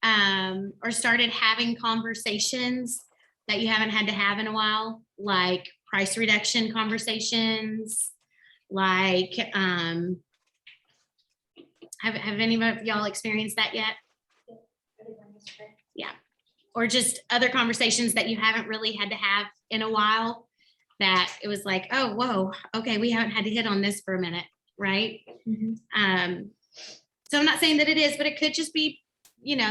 or started having conversations that you haven't had to have in a while, like price reduction conversations, like, have any of y'all experienced that yet? Yeah. Or just other conversations that you haven't really had to have in a while that it was like, oh, whoa, okay, we haven't had to hit on this for a minute, right? Mm-hmm. So I'm not saying that it is, but it could just be,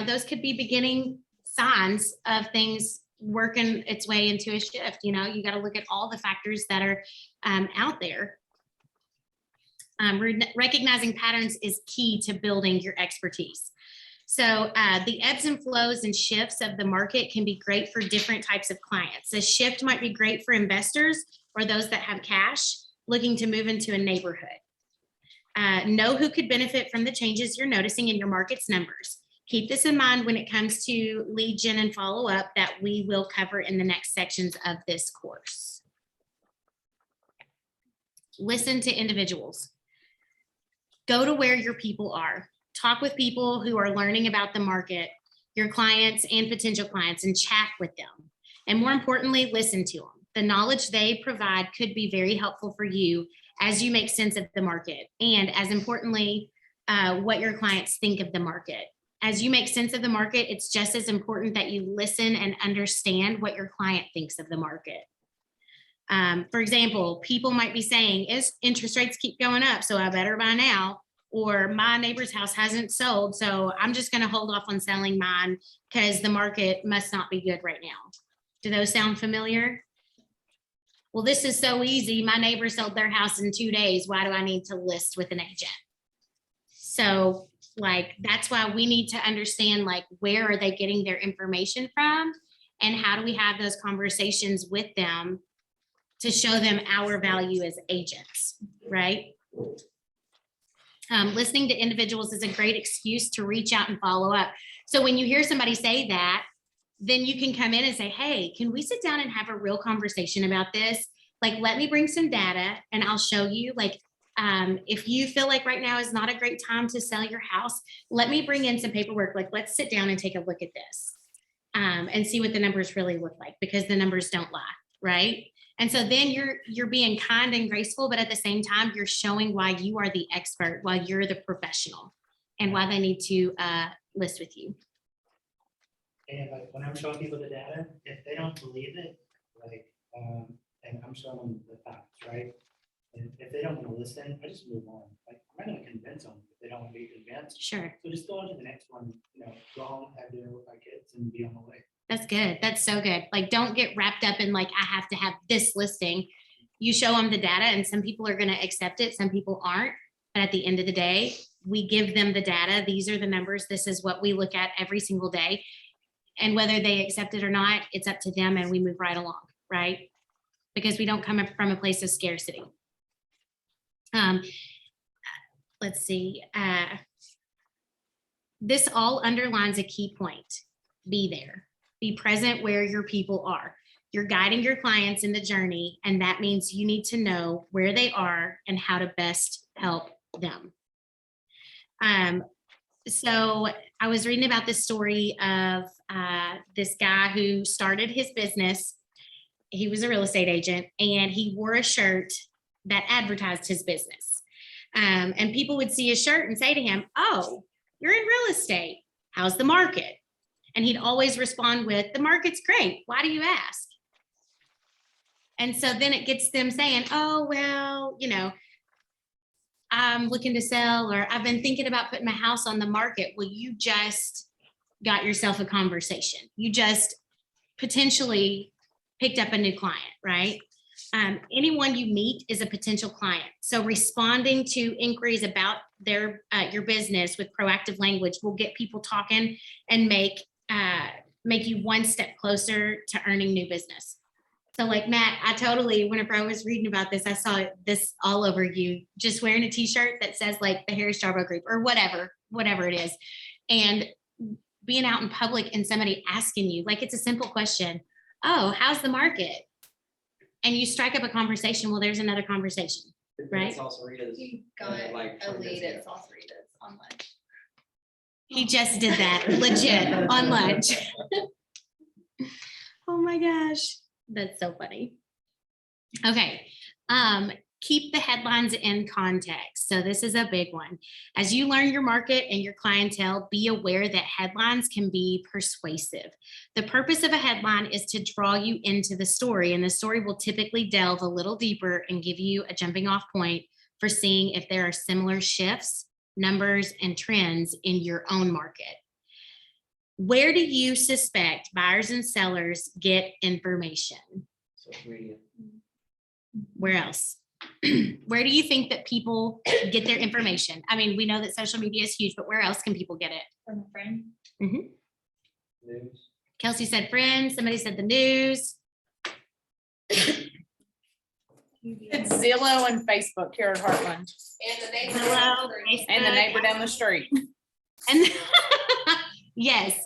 those could be beginning signs of things working its way into a shift. You got to look at all the factors that are out there. Recognizing patterns is key to building your expertise. So the ebbs and flows and shifts of the market can be great for different types of clients. A shift might be great for investors or those that have cash looking to move into a neighborhood. Know who could benefit from the changes you're noticing in your market's numbers. Keep this in mind when it comes to lead gen and follow up that we will cover in the next sections of this course. Listen to individuals. Go to where your people are. Talk with people who are learning about the market, your clients and potential clients, and chat with them. And more importantly, listen to them. The knowledge they provide could be very helpful for you as you make sense of the market. And as importantly, what your clients think of the market. As you make sense of the market, it's just as important that you listen and understand what your client thinks of the market. For example, people might be saying, interest rates keep going up, so I better buy now. Or my neighbor's house hasn't sold, so I'm just going to hold off on selling mine because the market must not be good right now. Do those sound familiar? Well, this is so easy. My neighbor sold their house in 2 days. Why do I need to list with an agent? So like, that's why we need to understand, like, where are they getting their information from? And how do we have those conversations with them to show them our value as agents, right? Listening to individuals is a great excuse to reach out and follow up. So when you hear somebody say that, then you can come in and say, hey, can we sit down and have a real conversation about this? Like, let me bring some data and I'll show you, like, if you feel like right now is not a great time to sell your house, let me bring in some paperwork. Like, let's sit down and take a look at this and see what the numbers really look like, because the numbers don't lie, right? And so then you're being kind and graceful, but at the same time, you're showing why you are the expert, why you're the professional, and why they need to list with you. And like, when I'm showing people the data, if they don't believe it, like, and I'm showing them the facts, right? And if they don't want to listen, I just move on. Like, I'm not going to convince them if they don't want to be convinced. Sure. So just go on to the next one, go home, have dinner with my kids and be on the way. That's good. That's so good. Like, don't get wrapped up in like, I have to have this listing. You show them the data, and some people are going to accept it. Some people aren't. But at the end of the day, we give them the data. These are the numbers. This is what we look at every single day. And whether they accept it or not, it's up to them, and we move right along, right? Because we don't come up from a place of scarcity. Let's see. This all underlines a key point. Be there. Be present where your people are. You're guiding your clients in the journey, and that means you need to know where they are and how to best help them. So I was reading about this story of this guy who started his business. He was a real estate agent, and he wore a shirt that advertised his business. And people would see his shirt and say to him, oh, you're in real estate. How's the market? And he'd always respond with, the market's great. Why do you ask? And so then it gets them saying, oh, well, I'm looking to sell, or I've been thinking about putting my house on the market. Well, you just got yourself a conversation. You just potentially picked up a new client, right? Anyone you meet is a potential client. So responding to inquiries about your business with proactive language will get people talking and make you one step closer to earning new business. So like Matt, whenever I was reading about this, I saw this all over you, just wearing a t-shirt that says like the Harris Jarbo Group or whatever it is. And being out in public and somebody asking you, like, it's a simple question. Oh, how's the market? And you strike up a conversation. Well, there's another conversation, right? He got a lead at Salsaritas on lunch. He just did that legit on lunch. Oh my gosh. That's so funny. Okay. Keep the headlines in context. So this is a big one. As you learn your market and your clientele, be aware that headlines can be persuasive. The purpose of a headline is to draw you into the story, and the story will typically delve a little deeper and give you a jumping off point for seeing if there are similar shifts, numbers, and trends in your own market. Where do you suspect buyers and sellers get information? Social media. Where else? Where do you think that people get their information? I mean, we know that social media is huge, but where else can people get it? From a friend. Mhm. News. Kelsey said friends, somebody said the news. It's Zillow and Facebook here at Heartland, And the neighbor. Zillow, and the Facebook, neighbor down the street. And yes,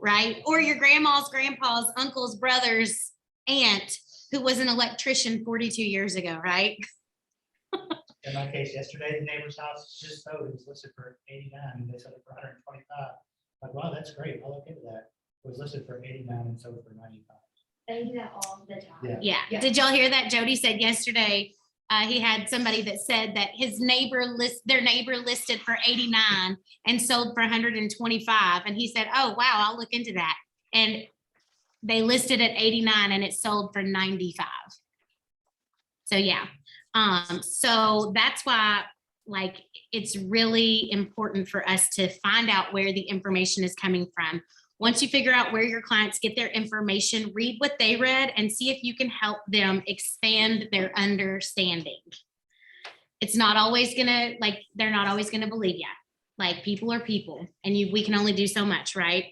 right. Or your grandma's, grandpa's, uncle's, brother's aunt who was an electrician 42 years ago, right? In my case, yesterday, the neighbor's house just sold, it was listed for 89, and they sold it for 125. Like, wow, that's great, I'll look into that. It was listed for 89 and sold for 95. They do that all the time. Yeah. Yeah. Yeah. Did y'all hear that? Jody said yesterday, he had somebody that said that their neighbor listed for 89 and sold for 125. And he said, oh, wow, I'll look into that. And they listed at 89 and it sold for 95. So yeah. So that's why, like, it's really important for us to find out where the information is coming from. Once you figure out where your clients get their information, read what they read and see if you can help them expand their understanding. It's not always gonna, like, they're not always gonna believe you. Like, people are people, and we can only do so much, right?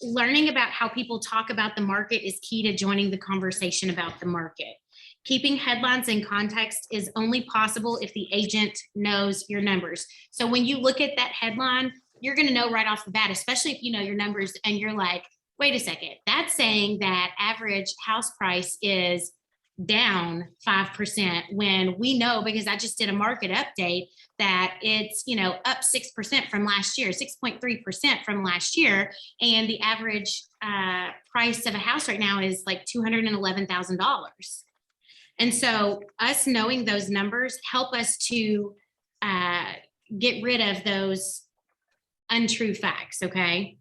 Learning about how people talk about the market is key to joining the conversation about the market. Keeping headlines in context is only possible if the agent knows your numbers. So when you look at that headline, you're going to know right off the bat, especially if you know your numbers and you're like, wait a second, that's saying that average house price is down 5%, when we know, because I just did a market update, that it's, up 6% from last year, 6.3% from last year. And the average price of a house right now is like $211,000. And so us knowing those numbers help us to get rid of those untrue facts, okay?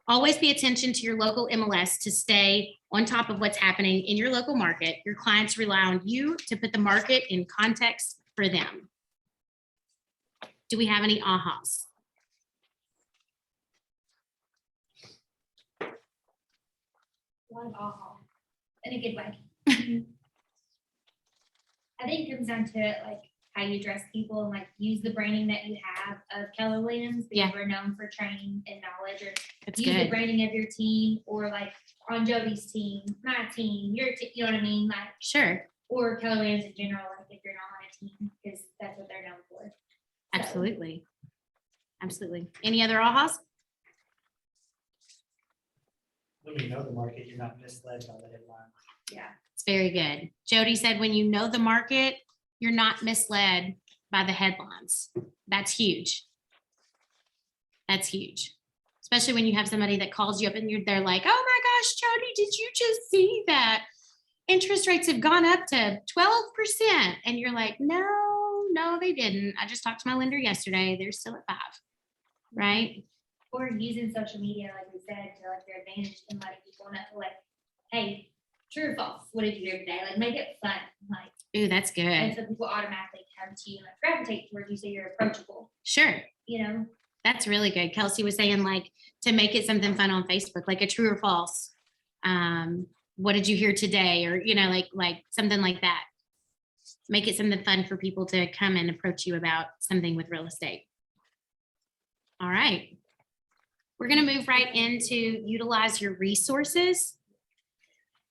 Always pay attention to your local MLS to stay on top of what's happening in your local market. Your clients rely on you to put the market in context for them. Do we have any ahas? A lot of aha, in a good way. I think it comes down to like how you address people and like use the branding that you have of Keller Williams. Because we're known for training and knowledge, or That's use the good. branding of your team, or like on Jody's team, my team, your team, you know what I mean? Like, Sure, or Keller Williams in general, like if you're not on a team, because that's what they're known for. So, absolutely. Absolutely. Any other ahas? When you know the market, you're not misled by the headline. yeah. It's very good. Jody said, when you know the market, you're not misled by the headlines. That's huge. That's huge. Especially when you have somebody that calls you up and they're like, oh my gosh, Jody, did you just see that interest rates have gone up to 12%? And you're like, no, they didn't. I just talked to my lender yesterday. They're still at 5, right? Or using social media, like we said, to like their advantage and letting people know, like, hey, true or false, what did you do today? Like, make it fun, like. Ooh, that's good. And so people automatically come to you and like gravitate towards you, so you're approachable, Sure. you know? That's really good. Kelsey was saying, like, to make it something fun on Facebook, like a true or false. What did you hear today? Or, like something like that. Make it something fun for people to come and approach you about something with real estate. All right. We're going to move right into utilize your resources.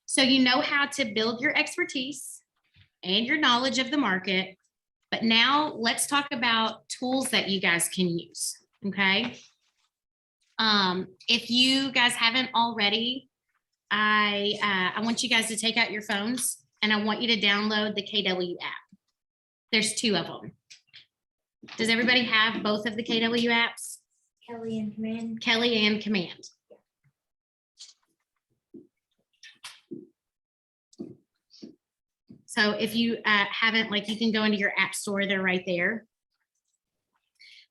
So you know how to build your expertise and your knowledge of the market. But now let's talk about tools that you guys can use. Okay. If you guys haven't already, I want you guys to take out your phones and I want you to download the KW app. There's 2 of them. Does everybody have both of the KW apps? Kelly and Command. Kelly and Command. So if you haven't, like, you can go into your app store, they're right there.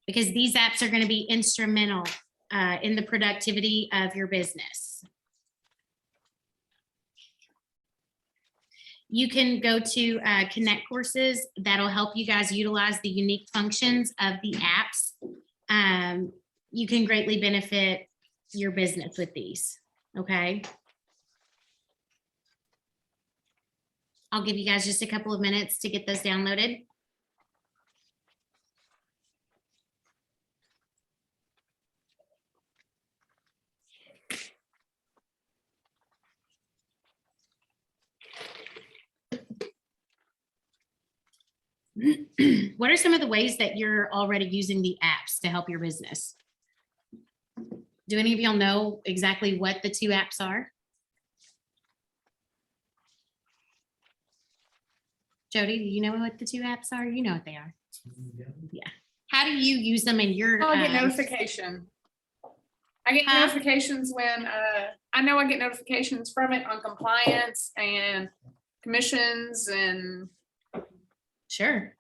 Because these apps are going to be instrumental in the productivity of your business. You can go to Connect Courses. That'll help you guys utilize the unique functions of the apps. You can greatly benefit your business with these, okay? I'll give you guys just a couple of minutes to get those downloaded. What are some of the ways that you're already using the apps to help your business? Do any of y'all know exactly what the two apps are? Jody, do you know what the two apps are? You know what they are. Yeah. How do you use them in your? I get notification. I get Huh? notifications when, I know I get notifications from it on compliance and commissions and Sure.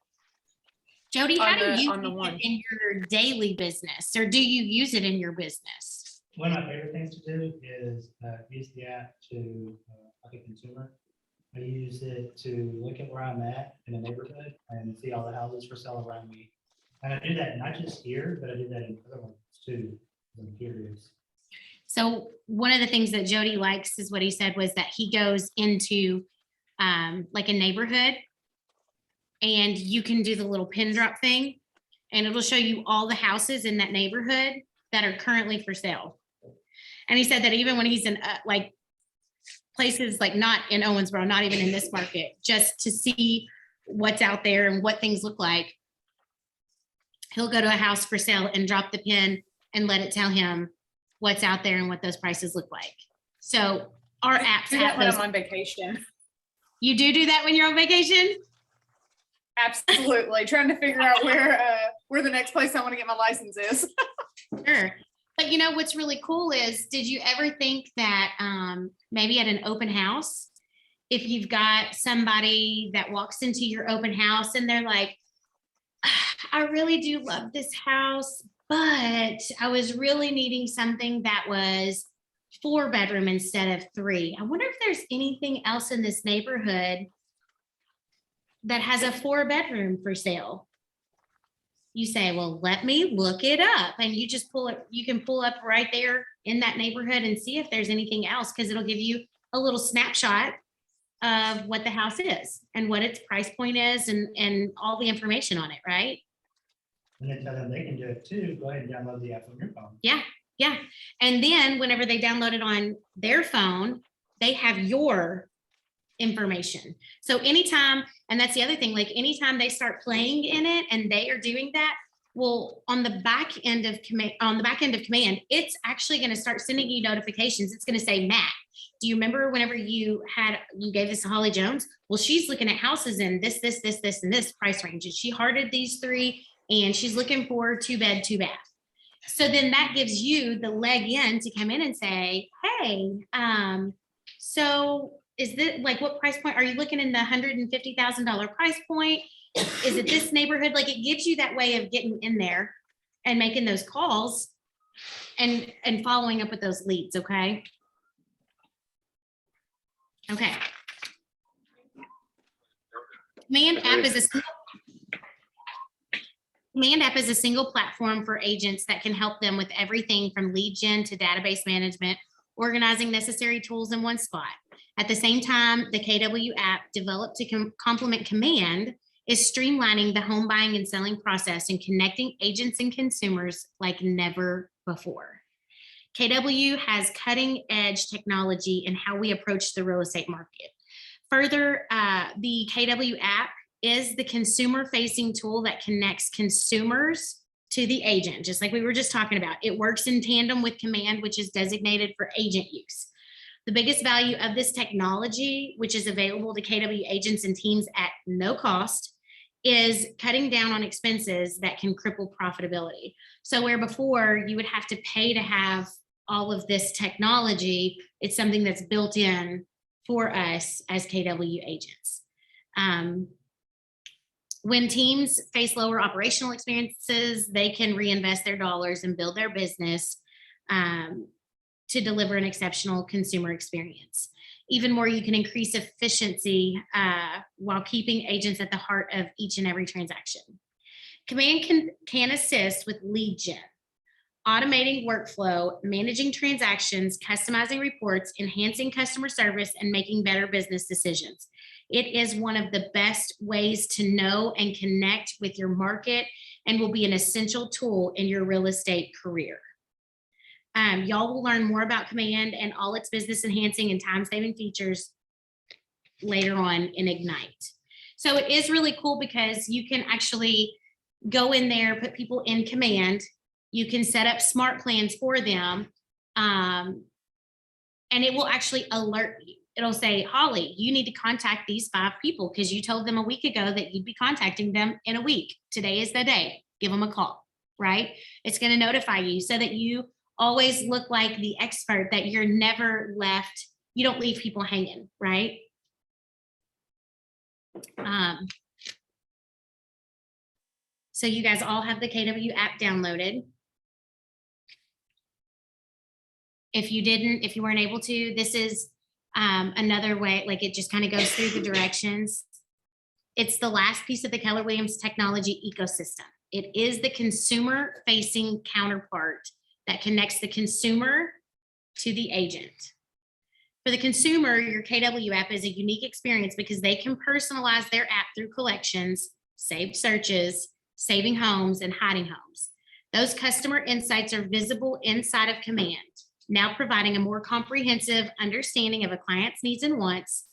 Jody, how On do the- you on the use one. it in your daily business, or do you use it in your business? One of my favorite things to do is use the app to, like a consumer. I use it to look at where I'm at in the neighborhood and see all the houses for sale around me. And I do that not just here, but I do that in other ones too. I'm curious. So one of the things that Jody likes is what he said was that he goes into like a neighborhood and you can do the little pin drop thing and it'll show you all the houses in that neighborhood that are currently for sale. And he said that even when he's in like places like not in Owensboro, not even in this market, just to see what's out there and what things look like, he'll go to a house for sale and drop the pin and let it tell him what's out there and what those prices look like. So our apps Do that have when those. I'm on vacation. You do that when you're on vacation? Absolutely. Trying to figure out where the next place I want to get my license is. Sure. But you know, what's really cool is, did you ever think that maybe at an open house, if you've got somebody that walks into your open house and they're like, I really do love this house, but I was really needing something that was 4-bedroom instead of 3. I wonder if there's anything else in this neighborhood that has a 4-bedroom for sale. You say, well, let me look it up. And you just pull it, you can pull up right there in that neighborhood and see if there's anything else, because it'll give you a little snapshot of what the house is and what its price point is and all the information on it, right? And then tell them they can do it too. Go ahead and download the app on your phone. Yeah, yeah. And then whenever they download it on their phone, they have your information. So anytime, and that's the other thing, like anytime they start playing in it and they are doing that, well, on the back end of command, it's actually going to start sending you notifications. It's going to say, Matt, do you remember whenever you gave this to Holly Jones? Well, she's looking at houses in this, and this price range. And she hearted these 3 and she's looking for 2-bed, 2-bath. So then that gives you the leg in to come in and say, hey, so is this like, what price point are you looking in the $150,000 price point? Is it this neighborhood? Like, it gives you that way of getting in there and making those calls and following up with those leads. Okay. Okay. Command app is a single platform for agents that can help them with everything from lead gen to database management, organizing necessary tools in one spot. At the same time, the KW app, developed to complement Command, is streamlining the home buying and selling process and connecting agents and consumers like never before. KW has cutting edge technology in how we approach the real estate market. Further, the KW app is the consumer facing tool that connects consumers to the agent, just like we were just talking about. It works in tandem with Command, which is designated for agent use. The biggest value of this technology, which is available to KW agents and teams at no cost, is cutting down on expenses that can cripple profitability. So where before you would have to pay to have all of this technology, it's something that's built in for us as KW agents. When teams face lower operational expenses, they can reinvest their dollars and build their business to deliver an exceptional consumer experience. Even more, you can increase efficiency while keeping agents at the heart of each and every transaction. Command can assist with lead gen, automating workflow, managing transactions, customizing reports, enhancing customer service, and making better business decisions. It is one of the best ways to know and connect with your market and will be an essential tool in your real estate career. Y'all will learn more about Command and all its business enhancing and time-saving features later on in Ignite. So it is really cool because you can actually go in there, put people in Command. You can set up smart plans for them. And it will actually alert you. It'll say, Holly, you need to contact these 5 people because you told them a week ago that you'd be contacting them in a week. Today is the day. Give them a call, right? It's going to notify you so that you always look like the expert, that you're never left. You don't leave people hanging, right? So you guys all have the KW app downloaded. If you didn't, if you weren't able to, this is another way, like it just kind of goes through the directions. It's the last piece of the Keller Williams technology ecosystem. It is the consumer facing counterpart that connects the consumer to the agent. For the consumer, your KW app is a unique experience because they can personalize their app through collections, saved searches, saving homes, and hiding homes. Those customer insights are visible inside of Command, now providing a more comprehensive understanding of a client's needs and wants.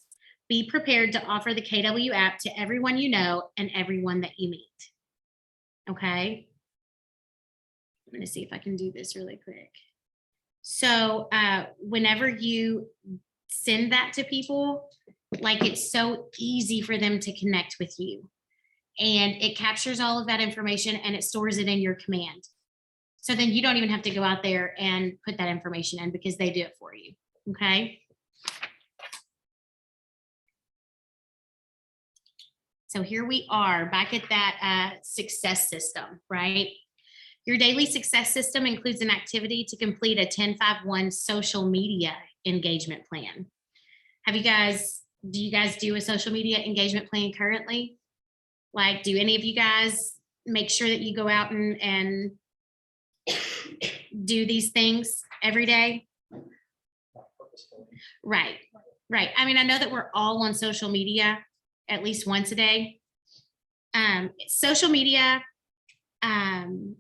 Be prepared to offer the KW app to everyone you know and everyone that you meet. Okay. I'm going to see if I can do this really quick. So whenever you send that to people, like it's so easy for them to connect with you. And it captures all of that information and it stores it in your Command. So then you don't even have to go out there and put that information in because they do it for you, okay? So here we are back at that success system, right? Your daily success system includes an activity to complete a 10-5-1 social media engagement plan. Do you guys do a social media engagement plan currently? Like, do any of you guys make sure that you go out and do these things every day? Right. I mean, I know that we're all on social media at least once a day. Social media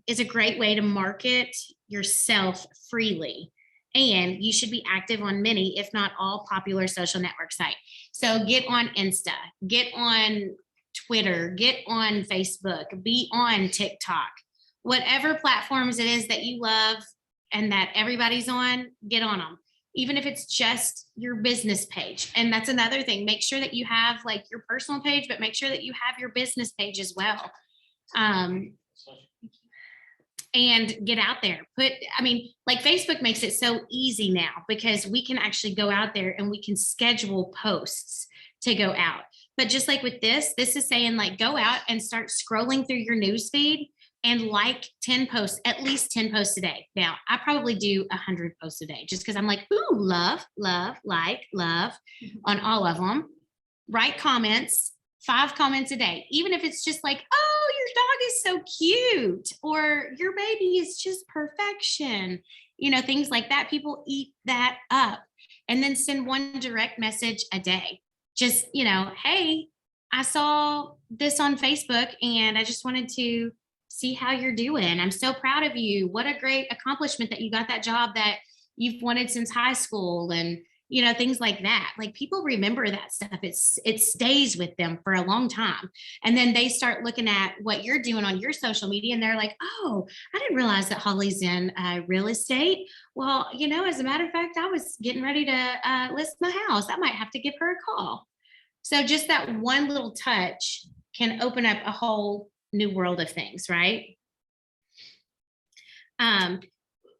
is a great way to market yourself freely. And you should be active on many, if not all, popular social network sites. So get on Insta, get on Twitter, get on Facebook, be on TikTok. Whatever platforms it is that you love and that everybody's on, get on them. Even if it's just your business page. And that's another thing. Make sure that you have like your personal page, but make sure that you have your business page as well. And get out there. Like Facebook makes it so easy now because we can actually go out there and we can schedule posts to go out. But just like with this is saying like, go out and start scrolling through your news feed and like 10 posts, at least 10 posts a day. Now, I probably do 100 posts a day just because I'm like, ooh, love on all of them. Write comments, 5 comments a day. Even if it's just like, oh, your dog is so cute, or your baby is just perfection. Things like that. People eat that up. And then send 1 direct message a day. Just, hey, I saw this on Facebook and I just wanted to see how you're doing. I'm so proud of you. What a great accomplishment that you got that job that you've wanted since high school, and things like that. Like, people remember that stuff. It stays with them for a long time. And then they start looking at what you're doing on your social media and they're like, oh, I didn't realize that Holly's in real estate. Well, as a matter of fact, I was getting ready to list my house. I might have to give her a call. So just that one little touch can open up a whole new world of things, right?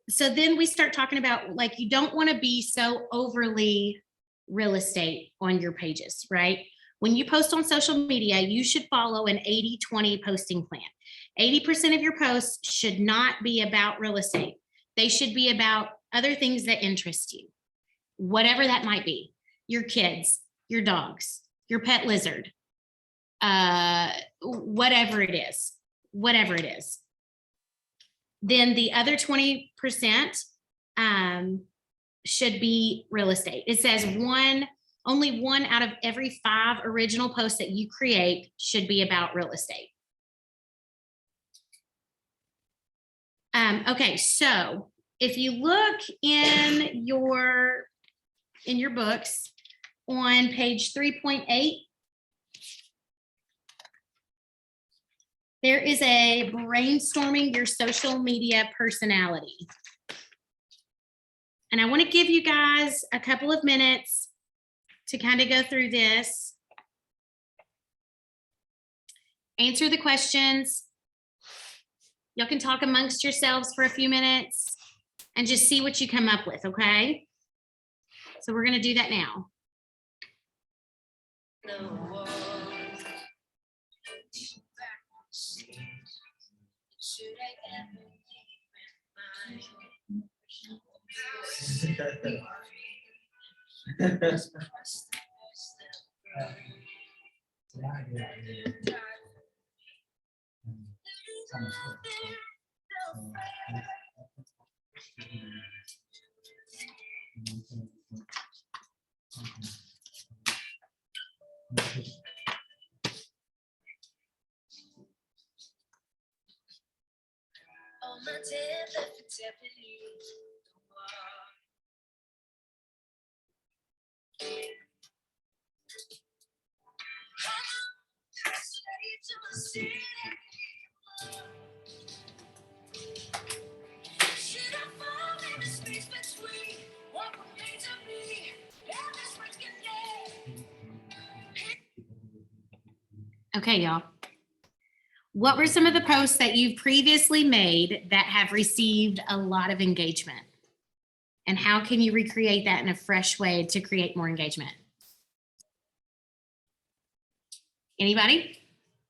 So then we start talking about, like, you don't want to be so overly real estate on your pages, right? When you post on social media, you should follow an 80-20 posting plan. 80% of your posts should not be about real estate. They should be about other things that interest you, whatever that might be. Your kids, your dogs, your pet lizard, whatever it is. Then the other 20% should be real estate. It says 1 Only 1 out of every 5 original posts that you create should be about real estate. Okay, so if you look in your books on page 3.8, there is a brainstorming your social media personality. And I want to give you guys a couple of minutes to kind of go through this. Answer the questions. Y'all can talk amongst yourselves for a few minutes and just see what you come up with, okay? So we're going to do that now. Okay, y'all. What were some of the posts that you've previously made that have received a lot of engagement? And how can you recreate that in a fresh way to create more engagement? Anybody?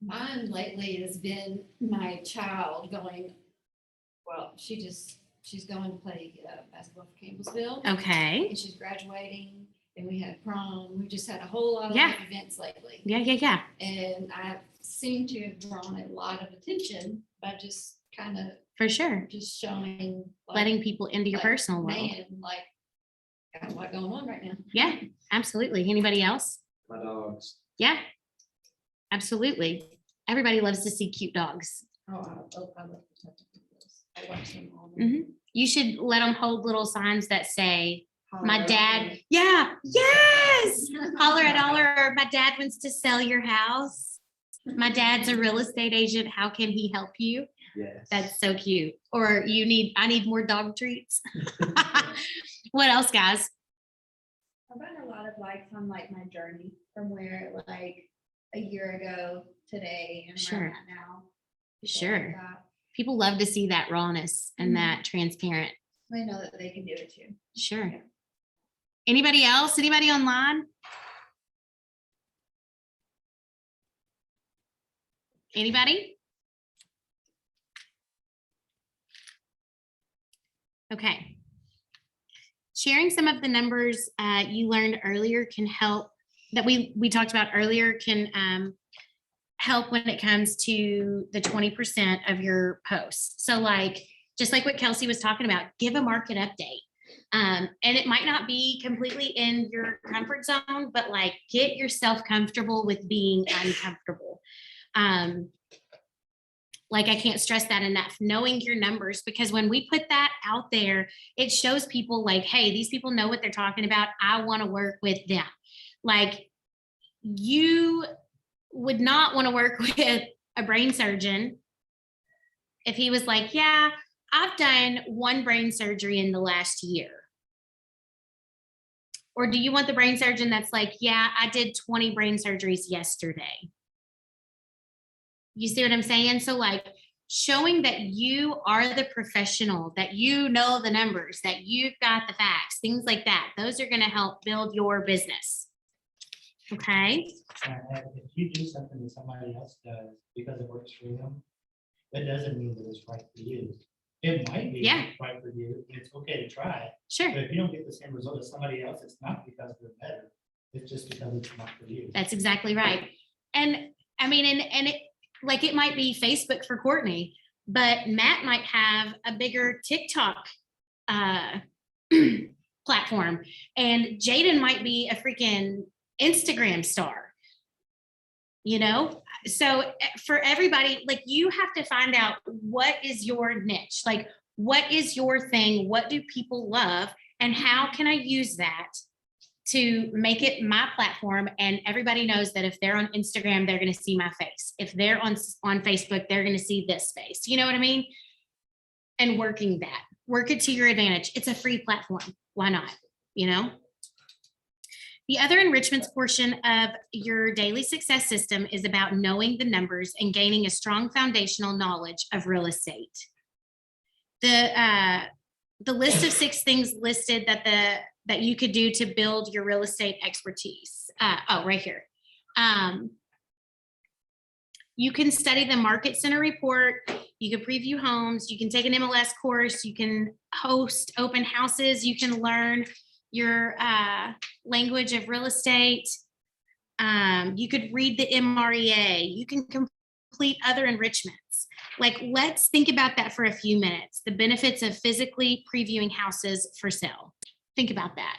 Mine lately has been my child going, well, she's going to play basketball for Campbellsville. Okay. And she's graduating, and we had prom. We just had a whole lot of Yeah. life events lately. Yeah. And I seem to have drawn a lot of attention by just kind of For sure. just showing. Like, Letting people into your like, personal world. man, like, got a lot going on right now. Yeah, absolutely. Anybody else? My dogs. Yeah, absolutely. Everybody loves to see cute dogs. Oh, I love protective videos. I watch them all. the Mhm. You should let them hold little signs that say, time. my dad, yeah, yes, holler at all, or my dad wants to sell your house. My dad's a real estate agent. How can he help you? Yes. That's so cute. Or I need more dog treats. What else, guys? I've gotten a lot of likes on like my journey from where like a year ago today and where I'm Sure. at now. People Sure. like that. People love to see that rawness and Mhm. that transparent. They know that they can do it too. Sure. Anybody else? Anybody online? Anybody? Okay. Sharing some of the numbers you learned earlier can help, that we talked about earlier, can help when it comes to the 20% of your posts. So like, just like what Kelsey was talking about, give a market update. And it might not be completely in your comfort zone, but like get yourself comfortable with being uncomfortable. Like I can't stress that enough, knowing your numbers, because when we put that out there, it shows people like, hey, these people know what they're talking about. I want to work with them. Like you would not want to work with a brain surgeon if he was like, yeah, I've done 1 brain surgery in the last year. Or do you want the brain surgeon that's like, yeah, I did 20 brain surgeries yesterday? You see what I'm saying? So like showing that you are the professional, that you know the numbers, that you've got the facts, things like that. Those are going to help build your business. Okay. And if you do something that somebody else does because it works for them, that doesn't mean that it's right for you. It might be Yeah. right for you. And it's okay to try it. Sure. But if you don't get the same result as somebody else, it's not because they're better. It's just because it's not for you. That's exactly right. And I mean, and it, like it might be Facebook for Courtney, but Matt might have a bigger TikTok platform. And Jaden might be a freaking Instagram star. You know, so for everybody, like you have to find out what is your niche, like what is your thing, what do people love, and how can I use that to make it my platform? And everybody knows that if they're on Instagram, they're going to see my face. If they're on Facebook, they're going to see this face. You know what I mean? And work it to your advantage. It's a free platform. Why not? You know? The other enrichments portion of your daily success system is about knowing the numbers and gaining a strong foundational knowledge of real estate. The list of 6 things listed that you could do to build your real estate expertise. Right here. You can study the Market Center report. You can preview homes. You can take an MLS course. You can host open houses. You can learn your language of real estate. You could read the MREA. You can complete other enrichments. Like, let's think about that for a few minutes. The benefits of physically previewing houses for sale. Think about that.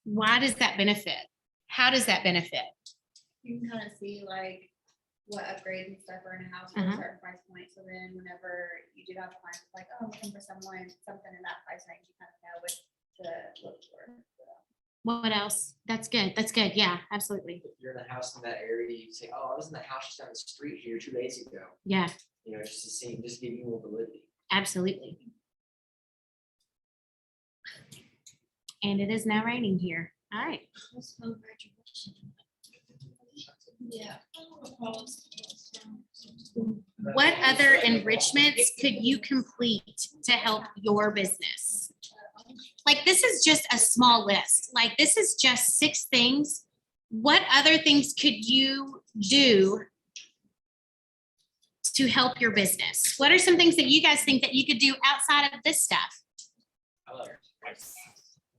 Why does that benefit? How does that benefit? You can kind of see like what upgrades and stuff are in a house for a certain price point. So then whenever you do have clients, it's like, oh, I'm looking for something in that price range, you kind of know what to look for. What else? That's good. That's good. Yeah, absolutely. If you're in a house in that area, you say, oh, I was in the house just down the street here 2 days ago. Yeah, You know, just to see, just give you more validity. absolutely. And it is now raining here. All right. Yeah. What other enrichments could you complete to help your business? Like, this is just a small list. Like, this is just 6 things. What other things could you do to help your business? What are some things that you guys think that you could do outside of this stuff? I love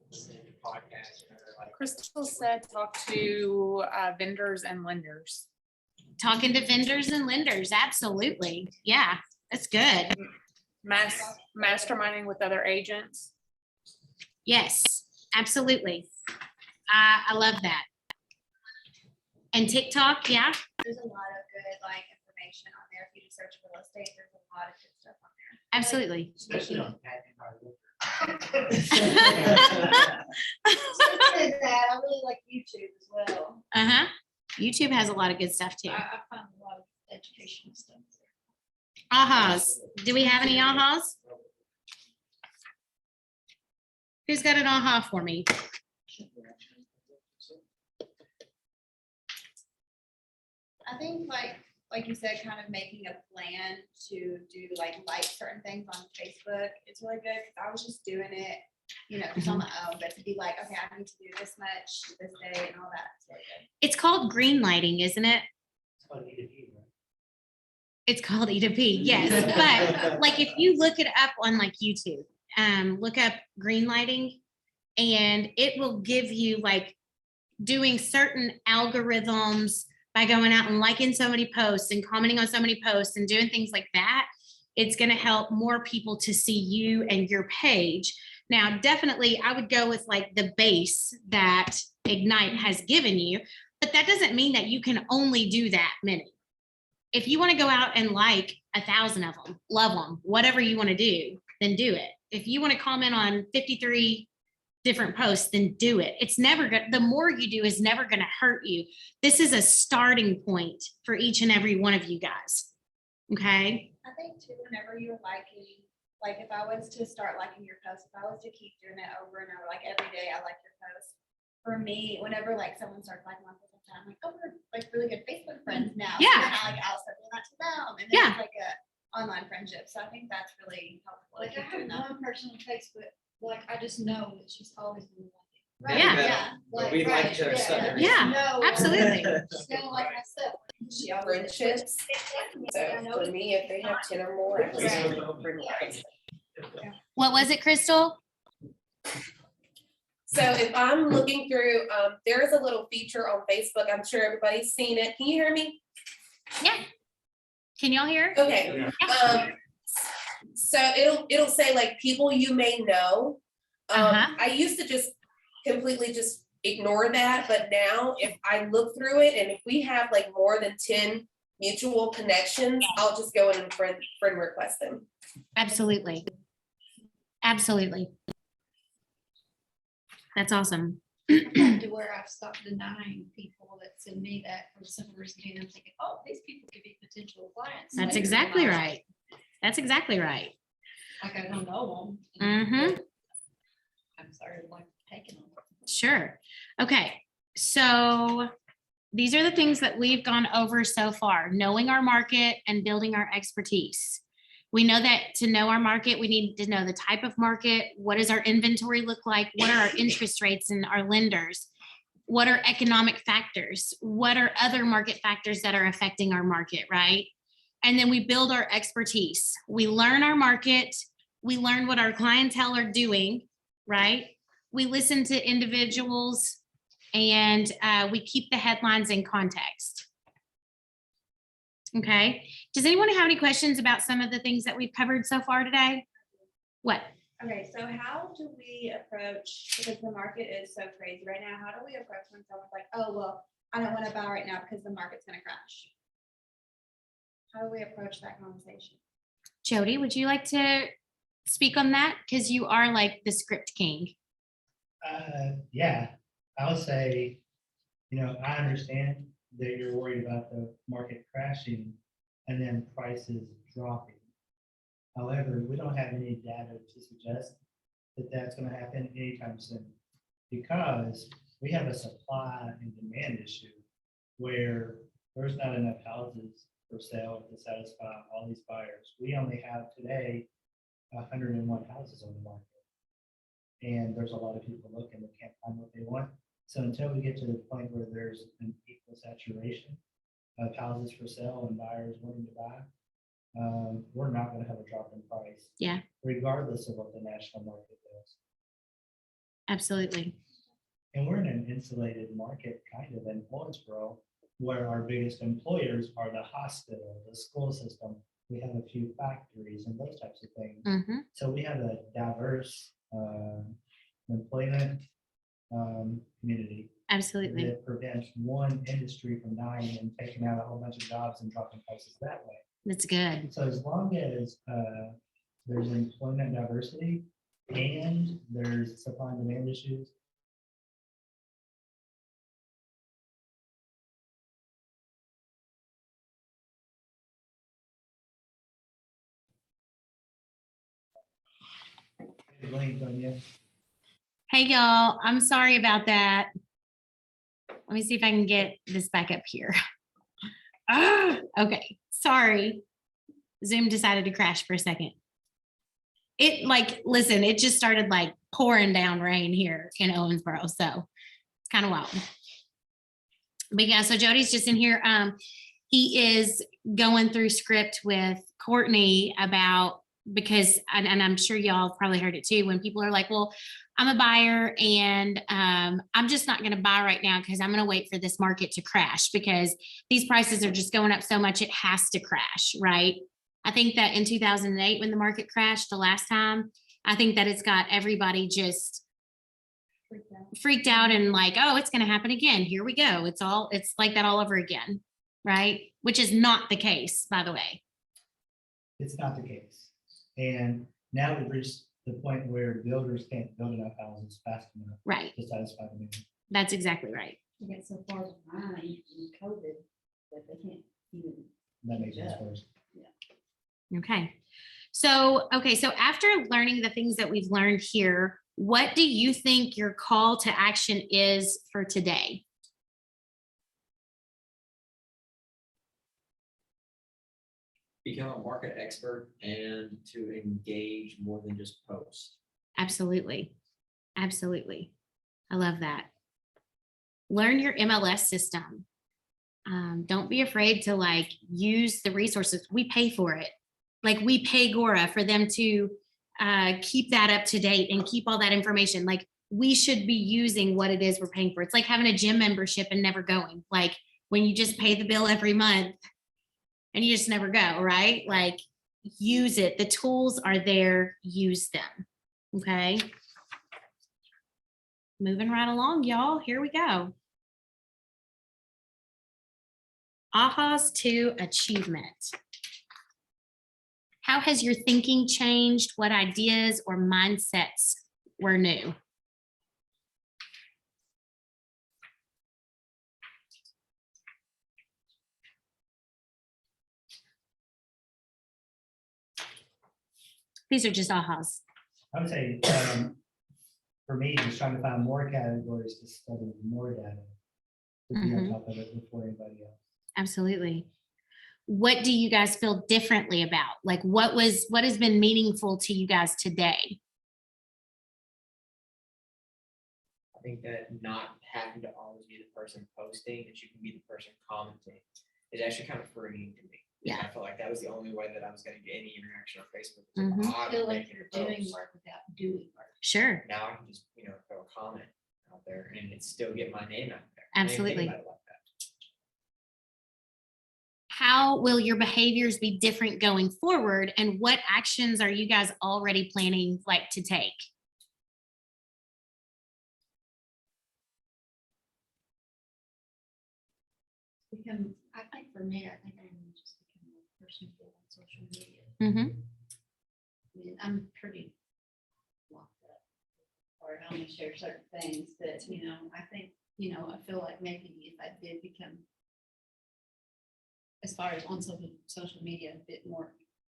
listening to podcasts, you know, like. Crystal said, talk to vendors and lenders. Talking to vendors and lenders, absolutely. Yeah, that's good. Masterminding with other agents. Yes, absolutely. I love that. And TikTok, yeah. There's a lot of good like information on there. If you just search real estate, there's a lot of good stuff on there. Absolutely. Especially on That I really like YouTube as well. Uh-huh. YouTube has a lot of good stuff too. I find a lot of educational stuff. Ahas. Do we have any ahas? Who's got an aha for me? I think like you said, kind of making a plan to do like certain things on Facebook. It's really good because I was just doing it, you know, just on my own, but to be like, okay, I need to do this much this day and all that. It's really good. It's called green lighting, isn't it? It's called E2P, yes. But like, if you look it up on like YouTube, look up green lighting and it will give you like doing certain algorithms by going out and liking so many posts and commenting on so many posts and doing things like that. It's going to help more people to see you and your page. Now, definitely I would go with like the base that Ignite has given you, but that doesn't mean that you can only do that many. If you want to go out and like 1,000 of them, love them, whatever you want to do, then do it. If you want to comment on 53 different posts, then do it. It's never good. The more you do is never going to hurt you. This is a starting point for each and every one of you guys. Okay. I think too, whenever you're liking, like if I was to start liking your post, if I was to keep doing it over and over, like every day I like your post. For me, whenever like someone starts liking my post, I'm like, oh, we're like really good Facebook friends now. Yeah. So then I'll start doing that to them. And then it's like a online friendship. So I think that's really helpful. Like I have one person on Facebook, like I just know that she's always been like Right, Yeah. Like, We like right, each other's stuff. every Yeah, day. absolutely. Still like myself. She friendships. So for me, if they have 10 or more, I just bring lights. What was it, Crystal? So if I'm looking through, there is a little feature on Facebook. I'm sure everybody's seen it. Can you hear me? Yeah. Can y'all hear? Okay. So it'll say like people you may know. I used to just completely just ignore that, but now if I look through it and if we have like more than 10 mutual connections, I'll just go in and friend request them. Absolutely. Absolutely. That's awesome. To where I've stopped denying people that send me that for some reason, and I'm thinking, oh, these people could be potential clients. That's later in exactly life. right. That's exactly right. Like I don't know them. Mm-hmm. I'm sorry, like taking them. Sure. Okay. So these are the things that we've gone over so far, knowing our market and building our expertise. We know that to know our market, we need to know the type of market. What does our inventory look like? What are our interest rates and our lenders? What are economic factors? What are other market factors that are affecting our market, right? And then we build our expertise. We learn our market. We learn what our clientele are doing, right? We listen to individuals and we keep the headlines in context. Okay. Does anyone have any questions about some of the things that we've covered so far today? What? Okay, so how do we approach, because the market is so crazy right now, how do we approach when someone's like, oh, well, I don't want to buy right now because the market's gonna crash? How do we approach that conversation? Jody, would you like to speak on that? Because you are like the script king. Yeah, I would say, I understand that you're worried about the market crashing and then prices dropping. However, we don't have any data to suggest that that's going to happen anytime soon, because we have a supply and demand issue where there's not enough houses for sale to satisfy all these buyers. We only have today 101 houses on the market. And there's a lot of people looking that can't find what they want. So until we get to the point where there's an equal saturation of houses for sale and buyers wanting to buy, we're not going to have a drop in price. Yeah. Regardless of what the national market does. Absolutely. And we're in an insulated market kind of in Owensboro, where our biggest employers are the hospital, the school system. We have a few factories and those types of things. Mm-hmm. So we have a diverse employment community. Absolutely. That prevents one industry from dying and taking out a whole bunch of jobs and dropping prices that way. That's good. So as long as there's employment diversity and there's supply and demand issues. Hey, y'all, I'm sorry about that. Let me see if I can get this back up here. Okay, sorry. Zoom decided to crash for a second. Listen, it just started like pouring down rain here in Owensboro, so it's kind of wild. But yeah, so Jody's just in here. He is going through script with Courtney about, because, and I'm sure y'all probably heard it too, when people are like, well, I'm a buyer and I'm just not going to buy right now because I'm going to wait for this market to crash because these prices are just going up so much, it has to crash, right? I think that in 2008, when the market crashed the last time, I think that it's got everybody just freaked out and like, oh, it's going to happen again. Here we go. It's like that all over again, right? Which is not the case, by the way. It's not the case. And now we've reached the point where builders can't build enough houses fast enough. Right. To satisfy the demand. That's exactly right. They get so far behind in COVID that they can't even. That makes sense first. Okay. So after learning the things that we've learned here, what do you think your call to action is for today? Become a market expert and to engage more than just post. Absolutely. Absolutely. I love that. Learn your MLS system. Don't be afraid to use the resources. We pay for it. We pay Gora for them to keep that up to date and keep all that information. We should be using what it is we're paying for. It's like having a gym membership and never going. When you just pay the bill every month and you just never go, right? use it. The tools are there, use them. Okay. Moving right along, y'all. Here we go. Ahas to achievement. How has your thinking changed? What ideas or mindsets were new? These are just ahas. I would say, for me, just trying to find more categories to study, more data. To be on top of it before anybody else. Absolutely. What do you guys feel differently about? Like what has been meaningful to you guys today? I think that not having to always be the person posting, that you can be the person commenting, is actually kind of freeing to me. Yeah. I felt like that was the only way that I was gonna get any interaction on Facebook. Mhm. I feel like you're doing work without doing work. Sure. Now I can just, throw a comment out there and it still get my name out there. I didn't think Absolutely. about it like that. How will your behaviors be different going forward? And what actions are you guys already planning to take? I think for me, I think I'm just becoming a personable on social media. Mm-hmm. I mean, I'm pretty locked up, or I only share certain things that, I think, I feel like maybe if I did become, as far as on social media, a bit more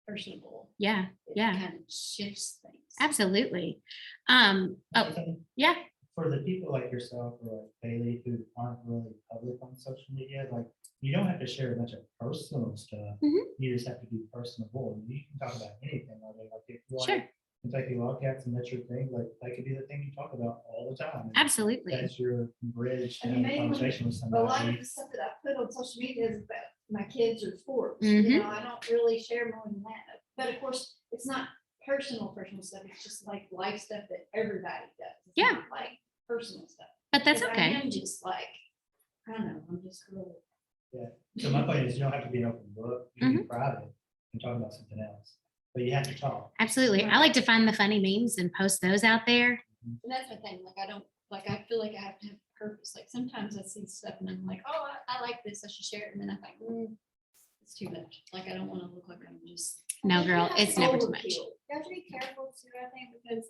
personable. Yeah. It Yeah. kind of shifts things. Absolutely. I Oh, think yeah. For the people like yourself or like Bailey who aren't really public on social media, like you don't have to share a bunch of personal stuff. You just have to be personable. And you can talk about anything. Like if you Sure. like Kentucky Wildcats and that's your thing, like that could be the thing you talk about all the time. And Absolutely. that's your bridge to I have mean, a maybe conversation with a lot of somebody. the stuff that I put on social media is about my kids or sports. Mhm. I don't really share more than that. But of course, it's not personal stuff. It's just like life stuff that everybody does. It's Yeah. not like personal stuff. But that's Because okay. I am just like, I don't know, I'm just really. Yeah. So my point is you don't have to be an open book. You can be private and talk about something else, but you have to talk. Absolutely. I like to find the funny memes and post those out there. And that's my thing. Like, I feel like I have to have purpose. Like sometimes I see stuff and I'm like, oh, I like this. I should share it. And then I think, it's too much. Like, I don't want to look like I'm just. No, girl, it's never too much. You have to be careful too, I think, because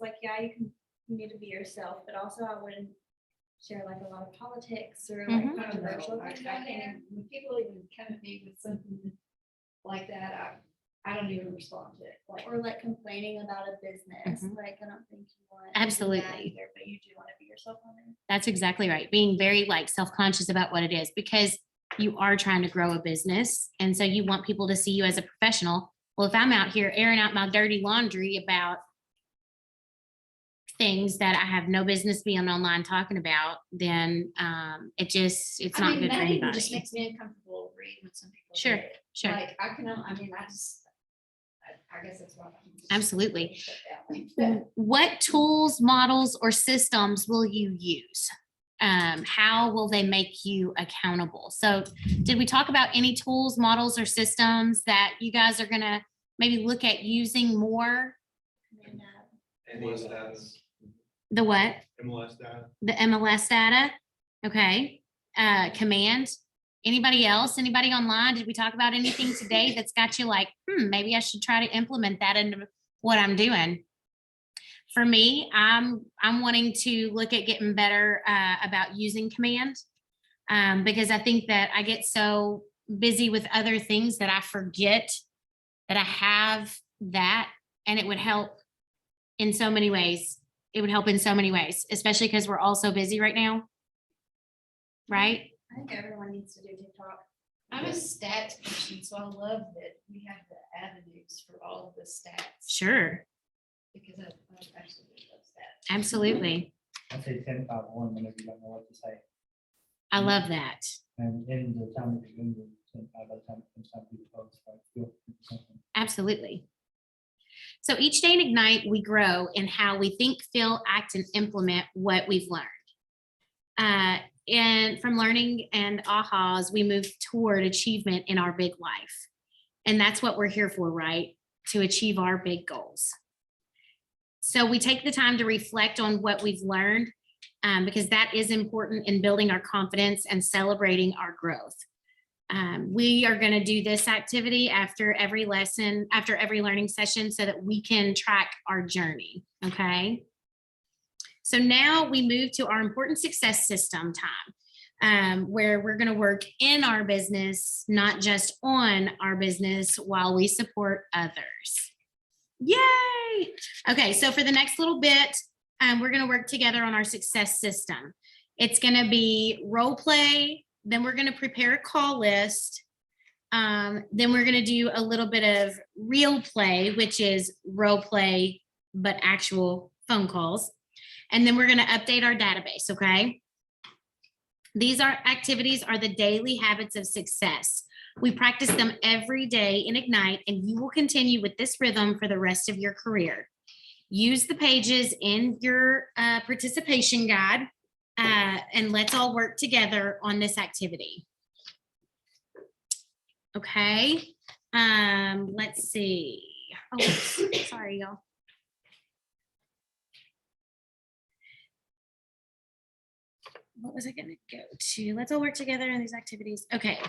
you need to be yourself, but also I wouldn't share like a lot of politics or like controversial things on there. When people even come at me with something like that, I don't even respond to it. Or like complaining about a business, like I don't think you want. to do that Absolutely. either, but you do want to be yourself on there. That's exactly right. Being very self-conscious about what it is, because you are trying to grow a business. And so you want people to see you as a professional. Well, if I'm out here airing out my dirty laundry about things that I have no business being online talking about, then it's not good for that even just anybody. makes me uncomfortable reading what some people. Sure, do. sure. Like, I guess that's why. Absolutely. But What tools, models, or systems will you use? How will they make you accountable? So did we talk about any tools, models, or systems that you guys are going to maybe look at using more? MLS data. The what? MLS data. The MLS data? Okay. Command. Anybody else? Anybody online? Did we talk about anything today that's got you like, maybe I should try to implement that into what I'm doing? For me, I'm wanting to look at getting better about using command, because I think that I get so busy with other things that I forget that I have that, and it would help in so many ways. It would help in so many ways, especially because we're all so busy right now. Right? I think everyone needs to do TikTok. I'm a stats person, so I love that we have the avenues for all of the stats. Sure. Because I actually love stats. Absolutely. I say 10-5-1 whenever you don't know what to say. I love that. And in the time that you're in the 10-5, by the time it comes time to do the post, like feel something. Absolutely. So each day in Ignite, we grow in how we think, feel, act, and implement what we've learned. And from learning and ahas, we move toward achievement in our big life. And that's what we're here for, right? to achieve our big goals. So we take the time to reflect on what we've learned, because that is important in building our confidence and celebrating our growth. We are going to do this activity after every lesson, after every learning session, so that we can track our journey. Okay. So now we move to our important success system time, where we're going to work in our business, not just on our business, while we support others. Yay. Okay. So for the next little bit, we're going to work together on our success system. It's going to be role play. Then we're going to prepare a call list. Then we're going to do a little bit of real play, which is role play, but actual phone calls. And then we're going to update our database. Okay. These activities are the daily habits of success. We practice them every day in Ignite, and you will continue with this rhythm for the rest of your career. Use the pages in your participation guide, and let's all work together on this activity. Okay, let's see. Oh, sorry, y'all. What was I going to go to? Let's all work together in these activities. Okay,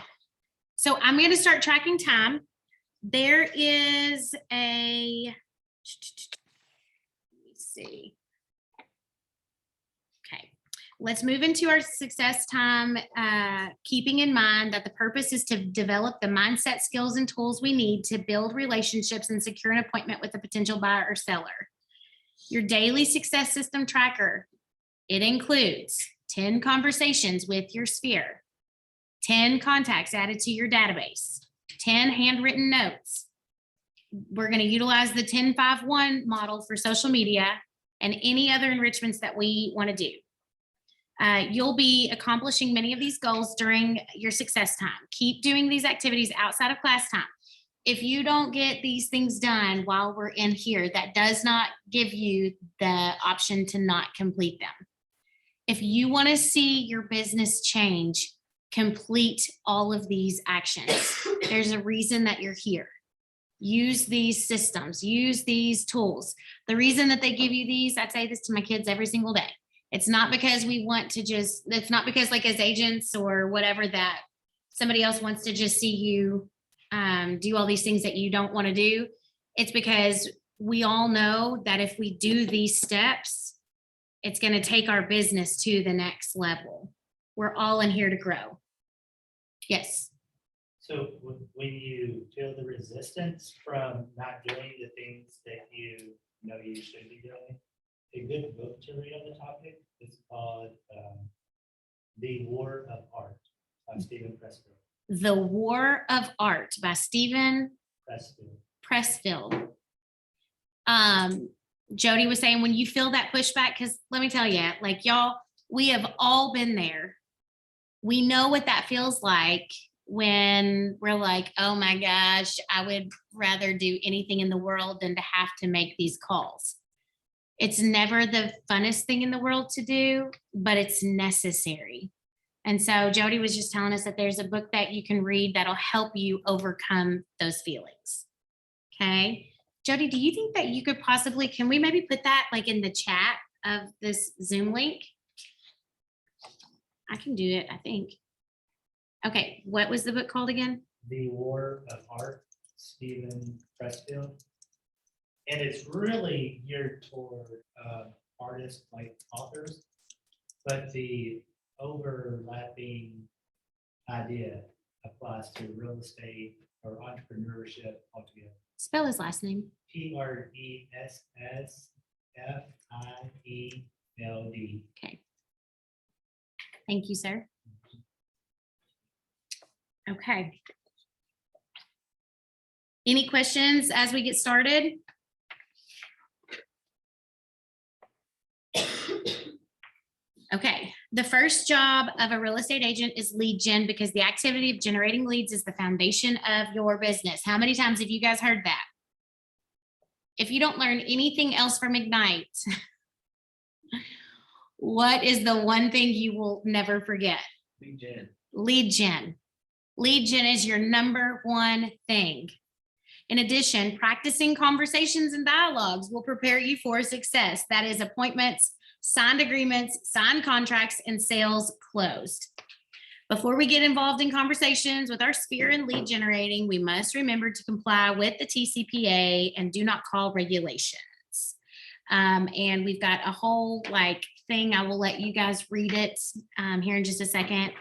so I'm going to start tracking time. There is a, let me see. Okay, let's move into our success time, keeping in mind that the purpose is to develop the mindset, skills, and tools we need to build relationships and secure an appointment with a potential buyer or seller. Your daily success system tracker, it includes 10 conversations with your sphere, 10 contacts added to your database, 10 handwritten notes. We're going to utilize the 10-5-1 model for social media and any other enrichments that we want to do. You'll be accomplishing many of these goals during your success time. Keep doing these activities outside of class time. If you don't get these things done while we're in here, that does not give you the option to not complete them. If you want to see your business change, complete all of these actions. There's a reason that you're here. Use these systems, use these tools. The reason that they give you these, I say this to my kids every single day. It's not because we want to just, it's not because like as agents or whatever that somebody else wants to just see you do all these things that you don't want to do. It's because we all know that if we do these steps, it's going to take our business to the next level. We're all in here to grow. Yes. So when you feel the resistance from not doing the things that you know you should be doing, a good book to read on the topic is called The War of Art by Stephen Pressfield. The War of Art by Stephen Pressfield. Jody was saying when you feel that pushback, because let me tell you, like y'all, we have all been there. We know what that feels like when we're like, oh my gosh, I would rather do anything in the world than to have to make these calls. It's never the funnest thing in the world to do, but it's necessary. And so Jody was just telling us that there's a book that you can read that'll help you overcome those feelings. Okay. Jody, do you think that you could possibly, can we maybe put that like in the chat of this Zoom link? I can do it, I think. Okay, what was the book called again? The War of Art, Stephen Pressfield. And it's really geared toward artists like authors, but the overlapping idea applies to real estate or entrepreneurship altogether. Spell his last name. Pressfield. Okay. Thank you, sir. Okay. Any questions as we get started? Okay, the first job of a real estate agent is lead gen, because the activity of generating leads is the foundation of your business. How many times have you guys heard that? If you don't learn anything else from Ignite, what is the one thing you will never forget? Lead gen. Lead gen. Lead gen is your number one thing. In addition, practicing conversations and dialogues will prepare you for success. That is appointments, signed agreements, signed contracts, and sales closed. Before we get involved in conversations with our sphere and lead generating, we must remember to comply with the TCPA and do not call regulations. And we've got a whole thing. I will let you guys read it here in just a second.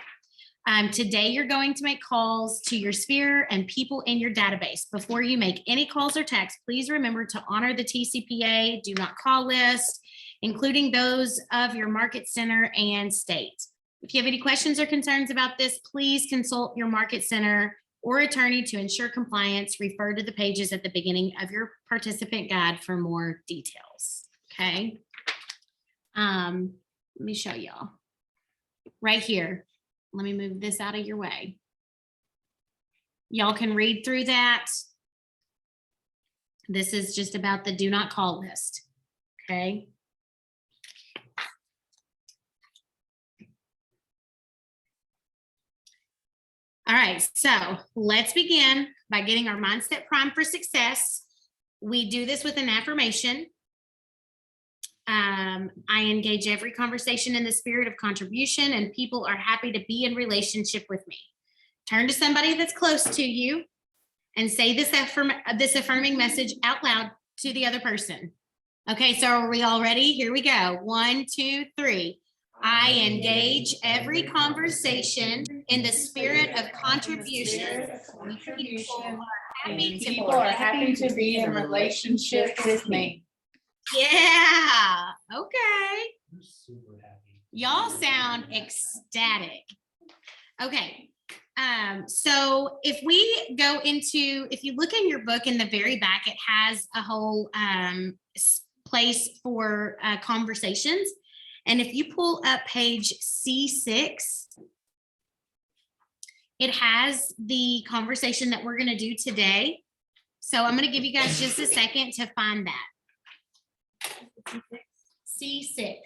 Today, you're going to make calls to your sphere and people in your database. Before you make any calls or texts, please remember to honor the TCPA do not call list, including those of your market center and state. If you have any questions or concerns about this, please consult your market center or attorney to ensure compliance. Refer to the pages at the beginning of your participant guide for more details. Okay. Let me show y'all right here. Let me move this out of your way. Y'all can read through that. This is just about the do not call list. Okay. All right, so let's begin by getting our mindset primed for success. We do this with an affirmation. I engage every conversation in the spirit of contribution, and people are happy to be in relationship with me. Turn to somebody that's close to you and say this affirming message out loud to the other person. Okay, so are we all ready? Here we go. 1, 2, 3. I engage every conversation in the spirit of contribution. People are happy to be in relationship with me. Yeah, okay. I'm super happy. Y'all sound ecstatic. Okay, so if you look in your book in the very back, it has a whole place for conversations. And if you pull up page C6, it has the conversation that we're going to do today. So I'm going to give you guys just a second to find that. C6.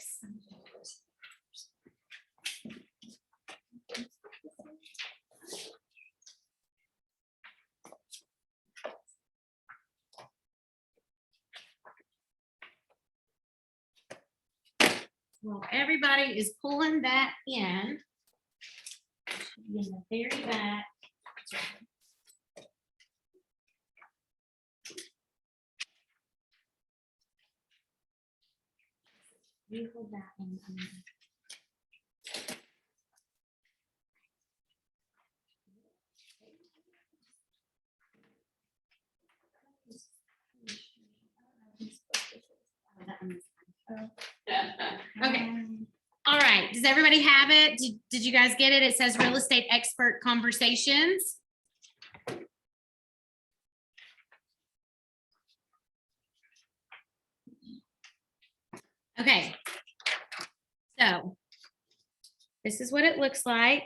Well, everybody is pulling that in. In the very back. You hold that in. Okay. All right. Does everybody have it? Did you guys get it? It says real estate expert conversations. Okay. So this is what it looks like.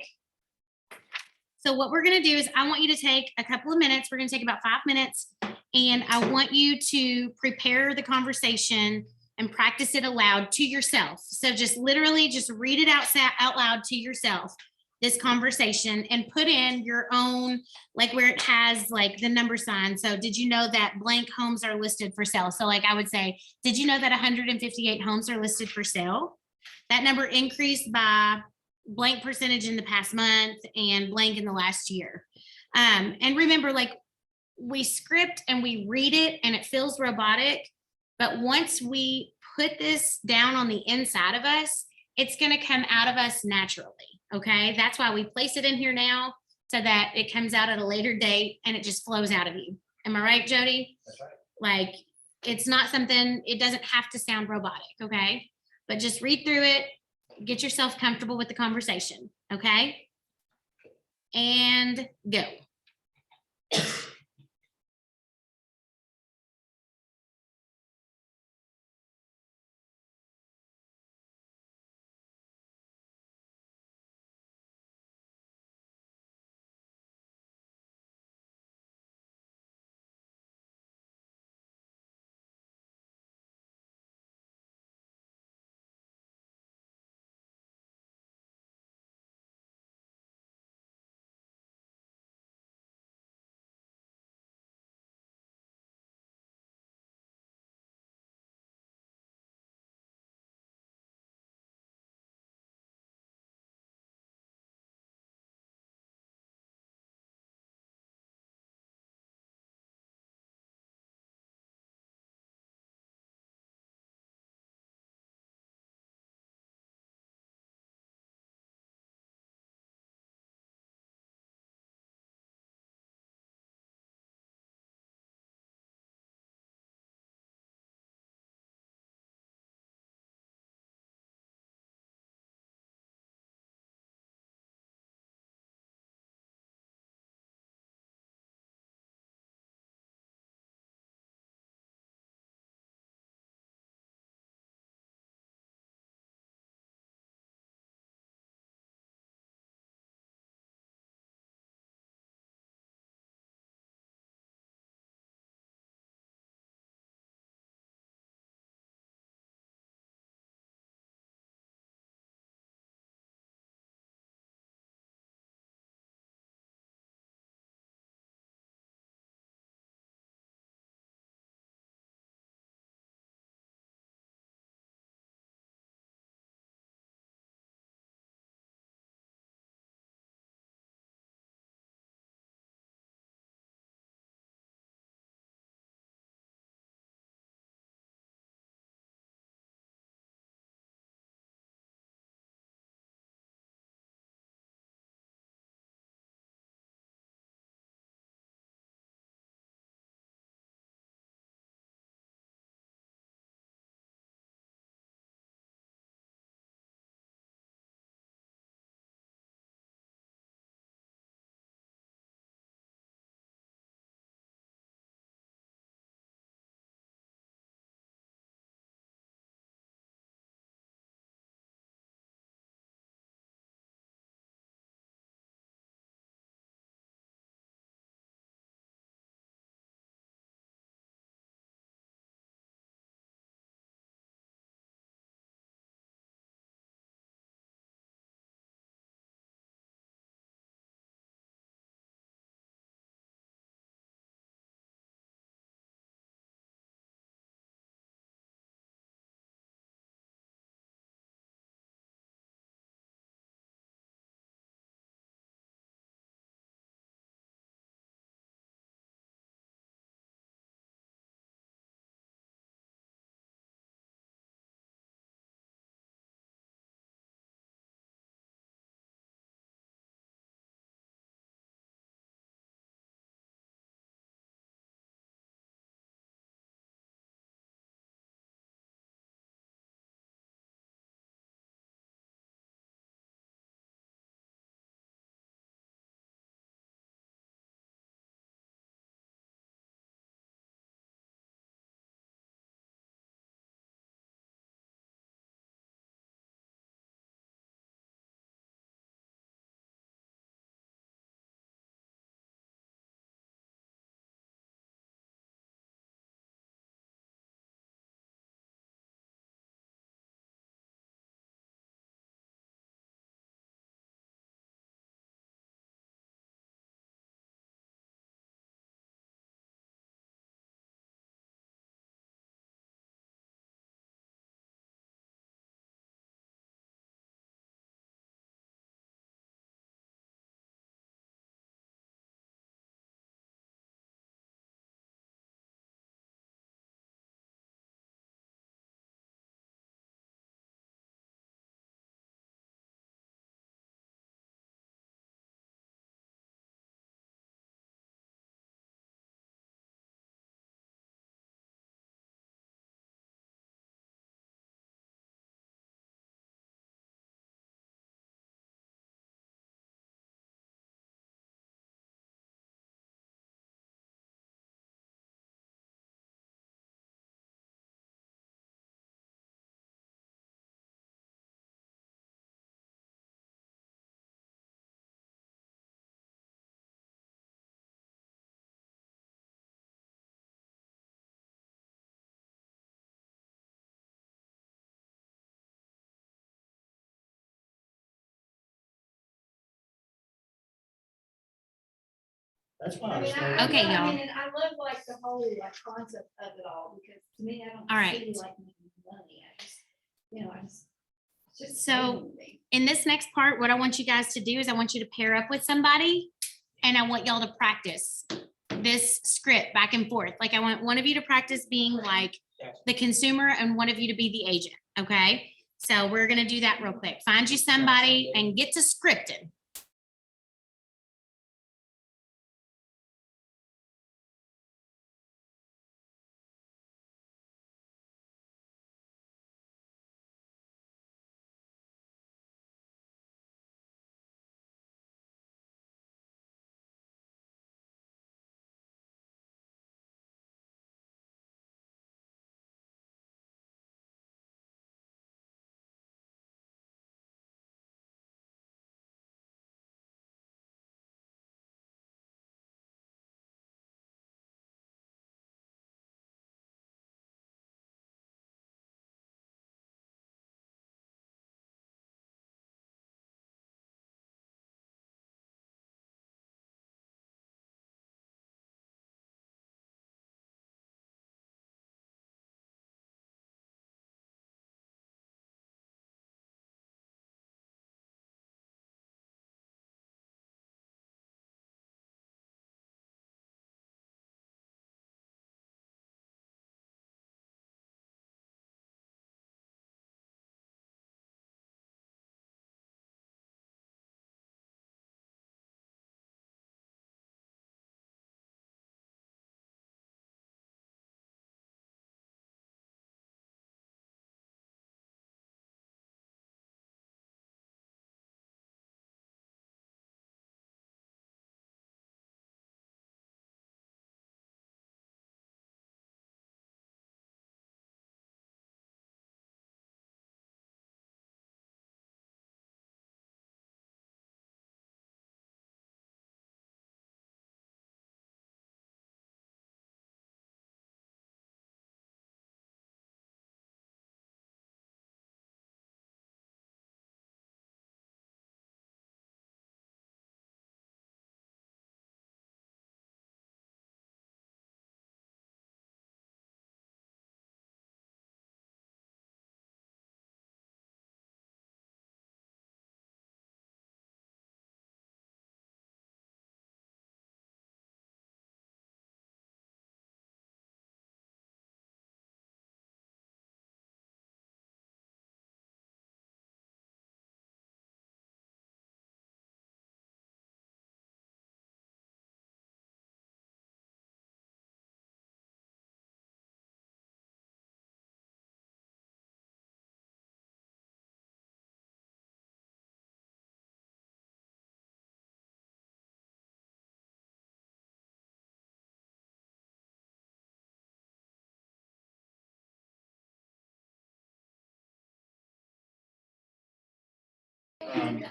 So what we're going to do is I want you to take a couple of minutes. We're going to take about 5 minutes, and I want you to prepare the conversation and practice it aloud to yourself. So just literally just read it out loud to yourself, this conversation, and put in your own, where it has the number sign. So did you know that blank homes are listed for sale? So I would say, did you know that 158 homes are listed for sale? That number increased by blank percentage in the past month and blank in the last year. And remember, we script and we read it and it feels robotic, but once we put this down on the inside of us, it's going to come out of us naturally. Okay. That's why we place it in here now, so that it comes out at a later date and it just flows out of you. Am I right, Jody? That's right. It's not something, it doesn't have to sound robotic. Okay. But just read through it, get yourself comfortable with the conversation. Okay. And go. That's why I I was. mean, starting- Okay, I y'all. mean, and I love like the whole like concept of it all, because to me, I don't All right. see like making money, I just, it's just. So- In this next part, what I want you guys to do is I want you to pair up with somebody and I want y'all to practice this script back and forth. Like I want one of you to practice being like the consumer and one of you to be the agent, okay? So we're gonna do that real quick. Find you somebody and get to scripting.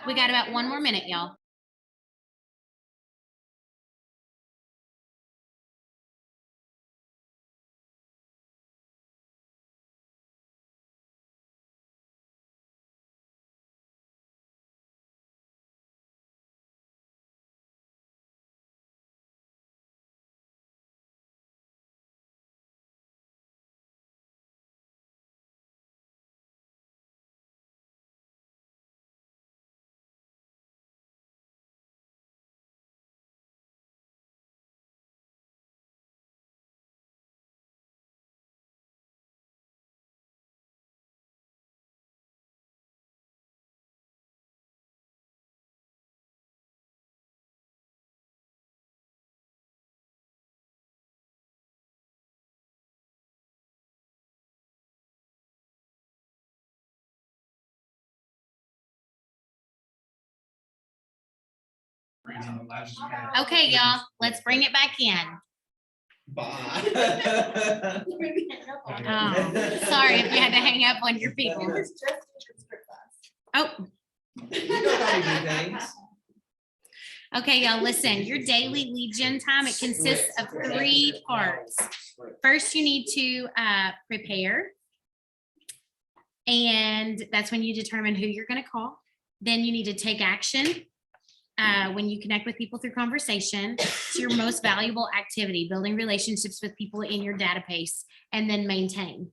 We got about 1 more minute, y'all. Okay, y'all, let's bring it back in. Bye. Oh, sorry if you had to hang up on your people. Oh, You know how we do things. okay, y'all, listen, your daily lead gen time, it consists of 3 parts. First, you need to prepare. And that's when you determine who you're gonna call. Then you need to take action. when you connect with people through conversation. It's your most valuable activity, building relationships with people in your database, and then maintain.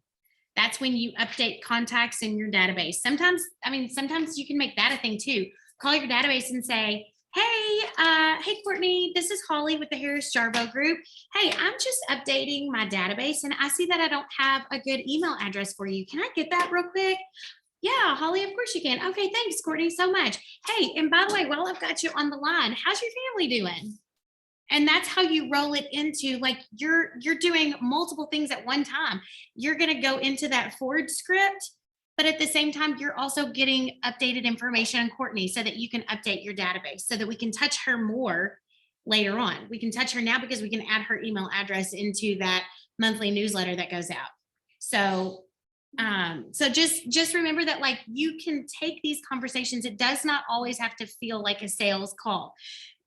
That's when you update contacts in your database. Sometimes you can make that a thing too. Call your database and say, hey, Courtney, this is Holly with the Harris Jarbo Group. Hey, I'm just updating my database and I see that I don't have a good email address for you. Can I get that real quick? Yeah, Holly, of course you can. Okay, thanks, Courtney, so much. Hey, and by the way, while I've got you on the line, how's your family doing? And that's how you roll it into, like, you're doing multiple things at one time. You're going to go into that forward script, but at the same time, you're also getting updated information on Courtney so that you can update your database so that we can touch her more later on. We can touch her now because we can add her email address into that monthly newsletter that goes out. So just remember that, like, you can take these conversations. It does not always have to feel like a sales call.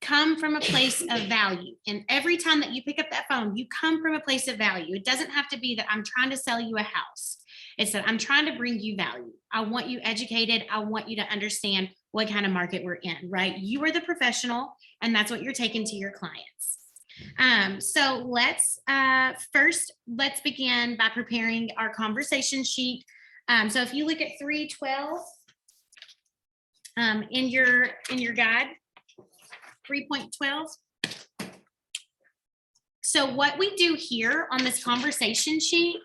Come from a place of value. And every time that you pick up that phone, you come from a place of value. It doesn't have to be that I'm trying to sell you a house. It's that I'm trying to bring you value. I want you educated. I want you to understand what kind of market we're in, right? You are the professional, and that's what you're taking to your clients. So let's begin by preparing our conversation sheet. So if you look at 312 in your guide, 3.12. So what we do here on this conversation sheet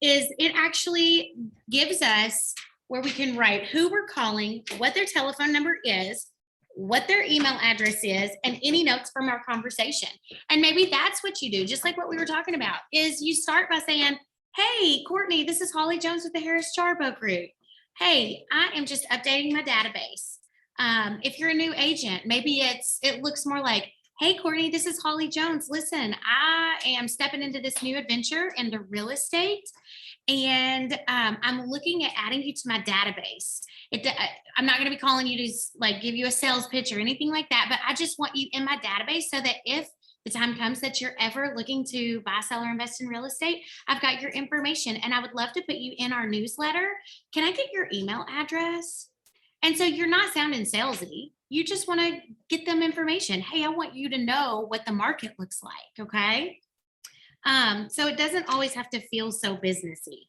is it actually gives us where we can write who we're calling, what their telephone number is, what their email address is, and any notes from our conversation. And maybe that's what you do, just like what we were talking about, is you start by saying, hey, Courtney, this is Holly Jones with the Harris Jarbo Group. Hey, I am just updating my database. If you're a new agent, maybe it looks more like, hey, Courtney, this is Holly Jones. Listen, I am stepping into this new adventure into real estate, and I'm looking at adding you to my database. I'm not going to be calling you to like give you a sales pitch or anything like that, but I just want you in my database so that if the time comes that you're ever looking to buy, sell, or invest in real estate, I've got your information, and I would love to put you in our newsletter. Can I get your email address? And so you're not sounding salesy. You just want to get them information. Hey, I want you to know what the market looks like. Okay. So it doesn't always have to feel so businessy.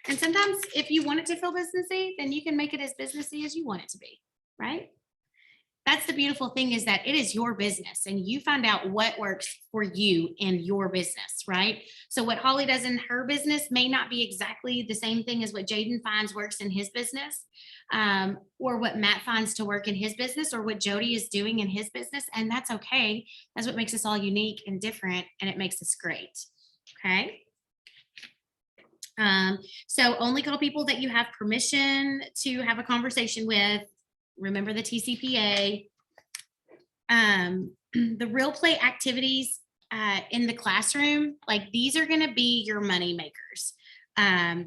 And sometimes if you want it to feel businessy, then you can make it as businessy as you want it to be. Right. That's the beautiful thing, is that it is your business and you find out what works for you in your business, right? So what Holly does in her business may not be exactly the same thing as what Jaden finds works in his business, or what Matt finds to work in his business, or what Jody is doing in his business. And that's okay. That's what makes us all unique and different, and it makes us great. Okay. So only call people that you have permission to have a conversation with. Remember the TCPA. The real play activities in the classroom, like, these are going to be your money makers.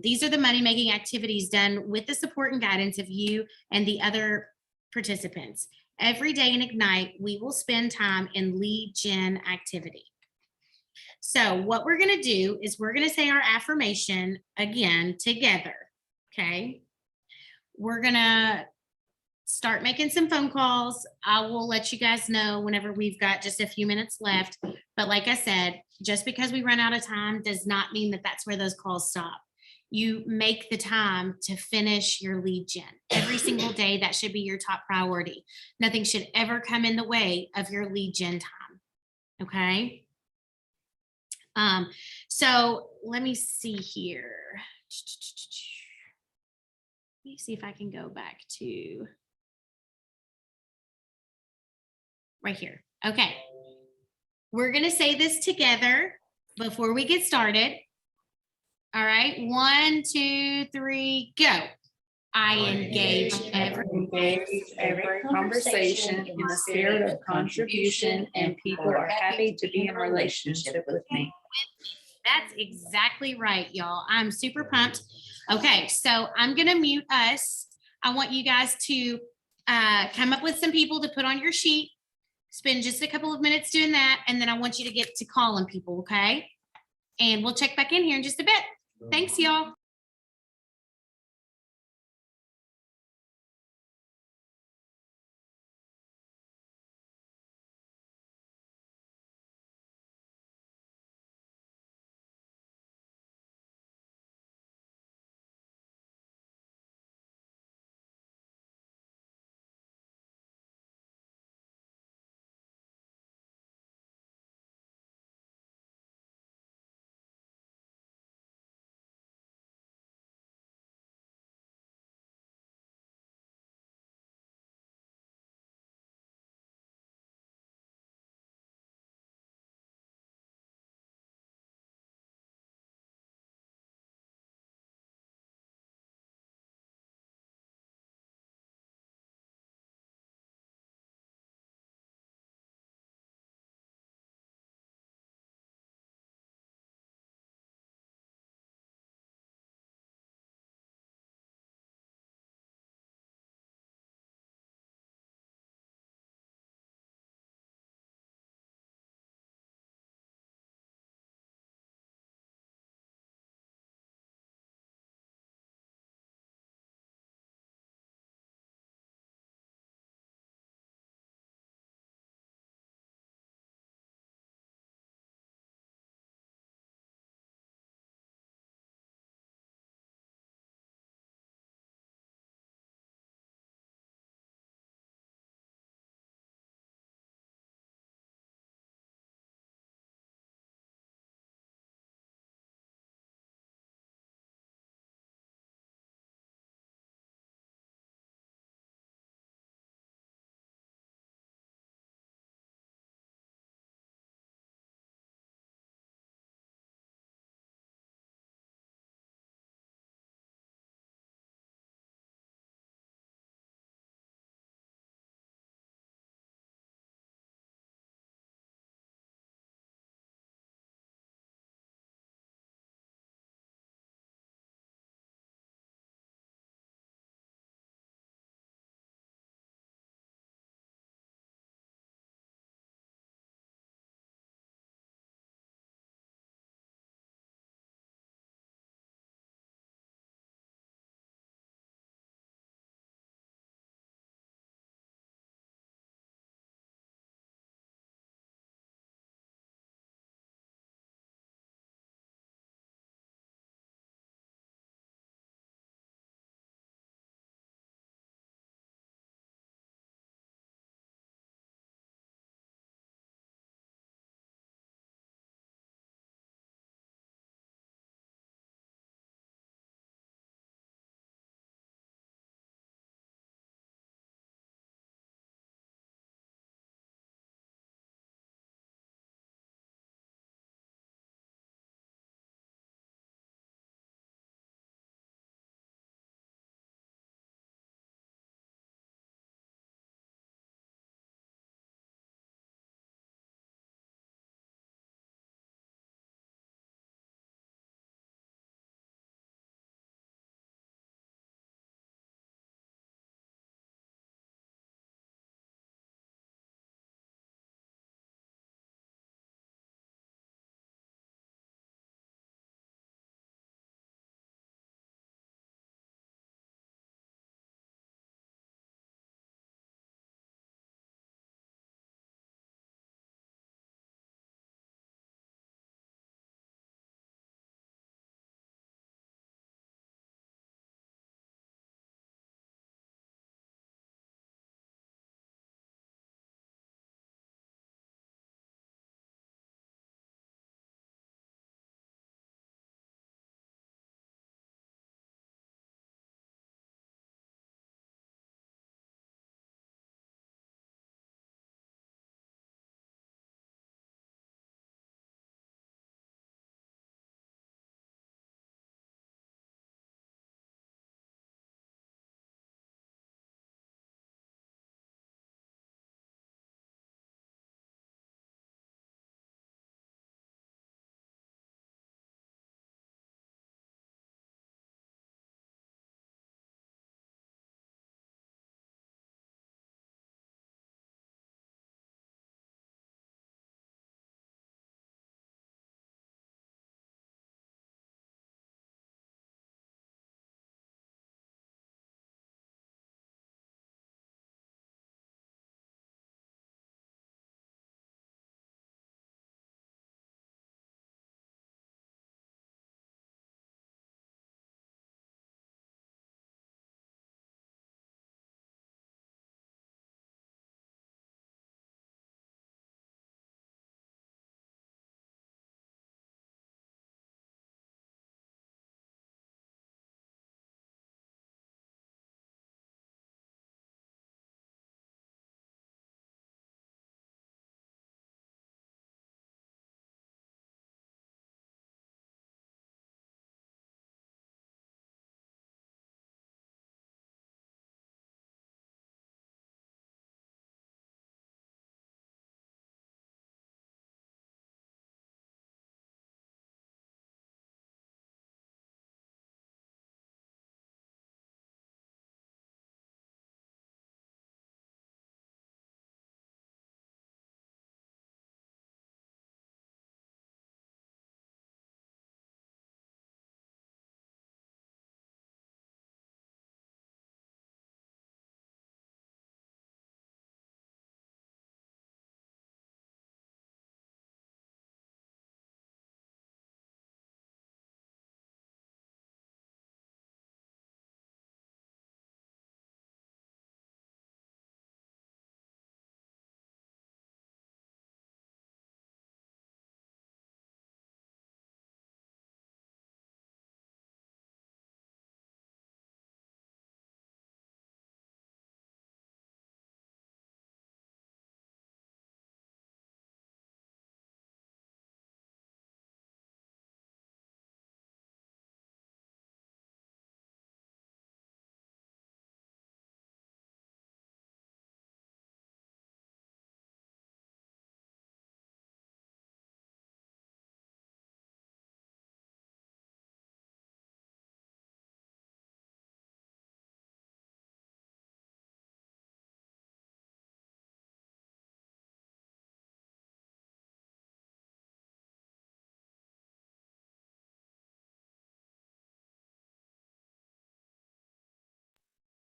These are the money making activities done with the support and guidance of you and the other participants. Every day in Ignite, we will spend time in lead gen activity. So what we're going to do is we're going to say our affirmation again together. Okay. We're going to start making some phone calls. I will let you guys know whenever we've got just a few minutes left. But like I said, just because we run out of time does not mean that that's where those calls stop. You make the time to finish your lead gen. Every single day, that should be your top priority. Nothing should ever come in the way of your lead gen time. Okay. So let me see here. Let me see if I can go back to right here. Okay. We're going to say this together before we get started. All right. 1, 2, 3, go. I engage every conversation in the spirit of contribution, and people are happy to be in relationship with me. That's exactly right, y'all. I'm super pumped. Okay, so I'm going to mute us. I want you guys to come up with some people to put on your sheet. Spend just a couple of minutes doing that, and then I want you to get to calling people, okay? And we'll check back in here in just a bit. Thanks, y'all.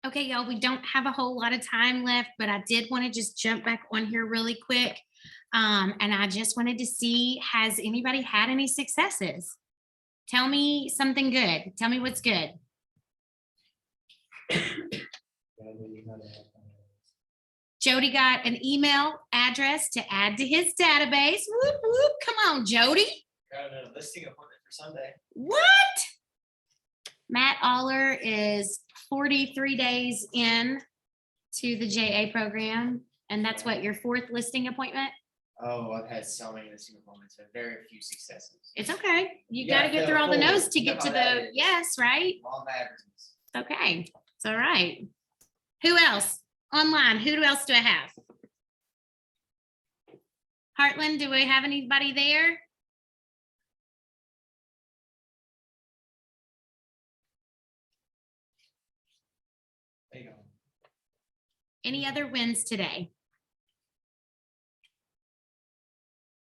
Okay, y'all, we don't have a whole lot of time left, but I did want to just jump back on here really quick. And I just wanted to see, has anybody had any successes? Tell me something good. Tell me what's good. Jody got an email address to add to his database. Whoop, whoop. Come on, Jody. Got a listing appointment for Sunday. What? Matt Aller is 43 days in to the JA program. And that's what, your fourth listing appointment? Oh, I've had so many listing appointments, but very few successes. It's okay. You Yeah, gotta get fill through all the forward. no's to You know get to how that the is. yes, right? All matters. Okay, it's all right. Who else? Online, who else do I have? Heartland, do we have anybody there? There you go. Any other wins today?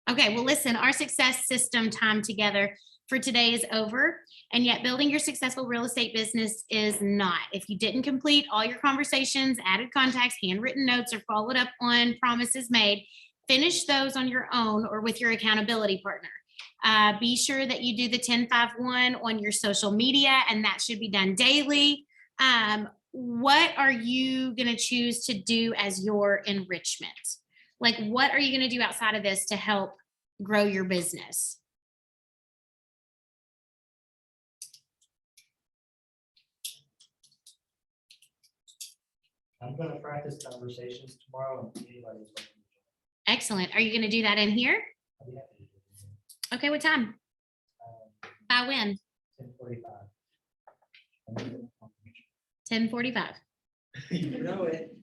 Okay, well, listen, our success system time together for today is over, and yet building your successful real estate business is not. If you didn't complete all your conversations, added contacts, handwritten notes, or followed up on promises made, finish those on your own or with your accountability partner. Be sure that you do the 10-5-1 on your social media, and that should be done daily. What are you going to choose to do as your enrichment? Like, what are you going to do outside of this to help grow your business? I'm gonna practice conversations tomorrow and anybody's. Excellent. Are you going to do that in here? I'll be happy to do it. Okay, what time? By when? 10:45. 10:45. You know it.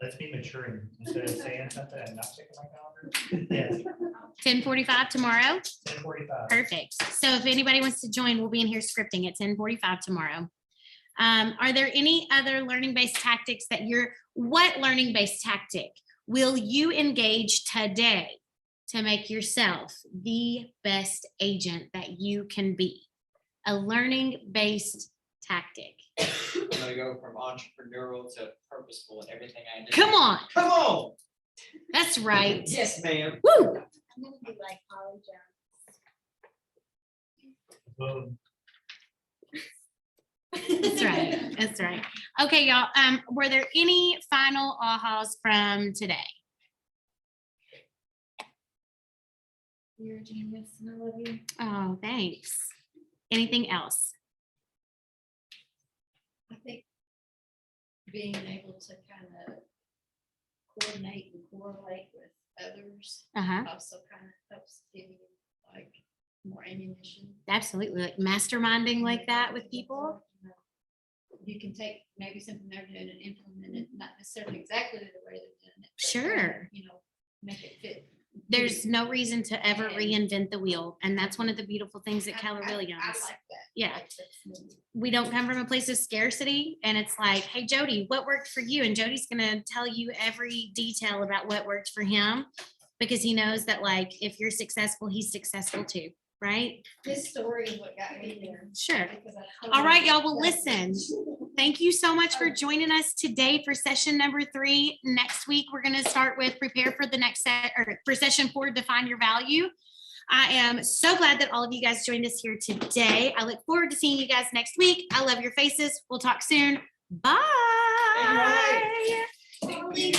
Let's be maturing instead of saying something and not checking my calendar. Yes, 10:45 tomorrow? 10:45. Perfect. So if anybody wants to join, we'll be in here scripting at 10:45 tomorrow. Are there any other learning-based tactics that what learning-based tactic will you engage today to make yourself the best agent that you can be? A learning-based tactic. I'm gonna go from entrepreneurial to purposeful in everything I do. Come on. Come on. That's right. Yes, ma'am. Woo! I'm gonna be like Holly Jones. Boom. That's right. That's right. Okay, y'all. Were there any final ahas from today? You're a genius and I love you. Oh, thanks. Anything else? I think being able to kind of coordinate and correlate with others Uh-huh. also kind of helps give you like more ammunition. Absolutely. Like masterminding like that with people. You can take maybe something they're doing and implement it, not necessarily exactly the way they're doing it. but Sure. kind of, you know, make it fit. There's no reason to ever And- reinvent the wheel. And that's one of the beautiful things at I- Keller I Williams. like that. Yeah. Like, that's neat. We don't come from a place of scarcity, and it's like, hey, Jody, what worked for you? And Jody's gonna tell you every detail about what worked for him, because he knows that, like, if you're successful, he's successful too, right? His story is what got me there. Sure. because I All right, y'all. Well, totally- listen, thank you so much for joining us today for session number 3. Next week, we're gonna start with prepare for the next set, or for session 4, define your value. I am so glad that all of you guys joined us here today. I look forward to seeing you guys next week. I love your faces. We'll talk soon. Bye. Thank you.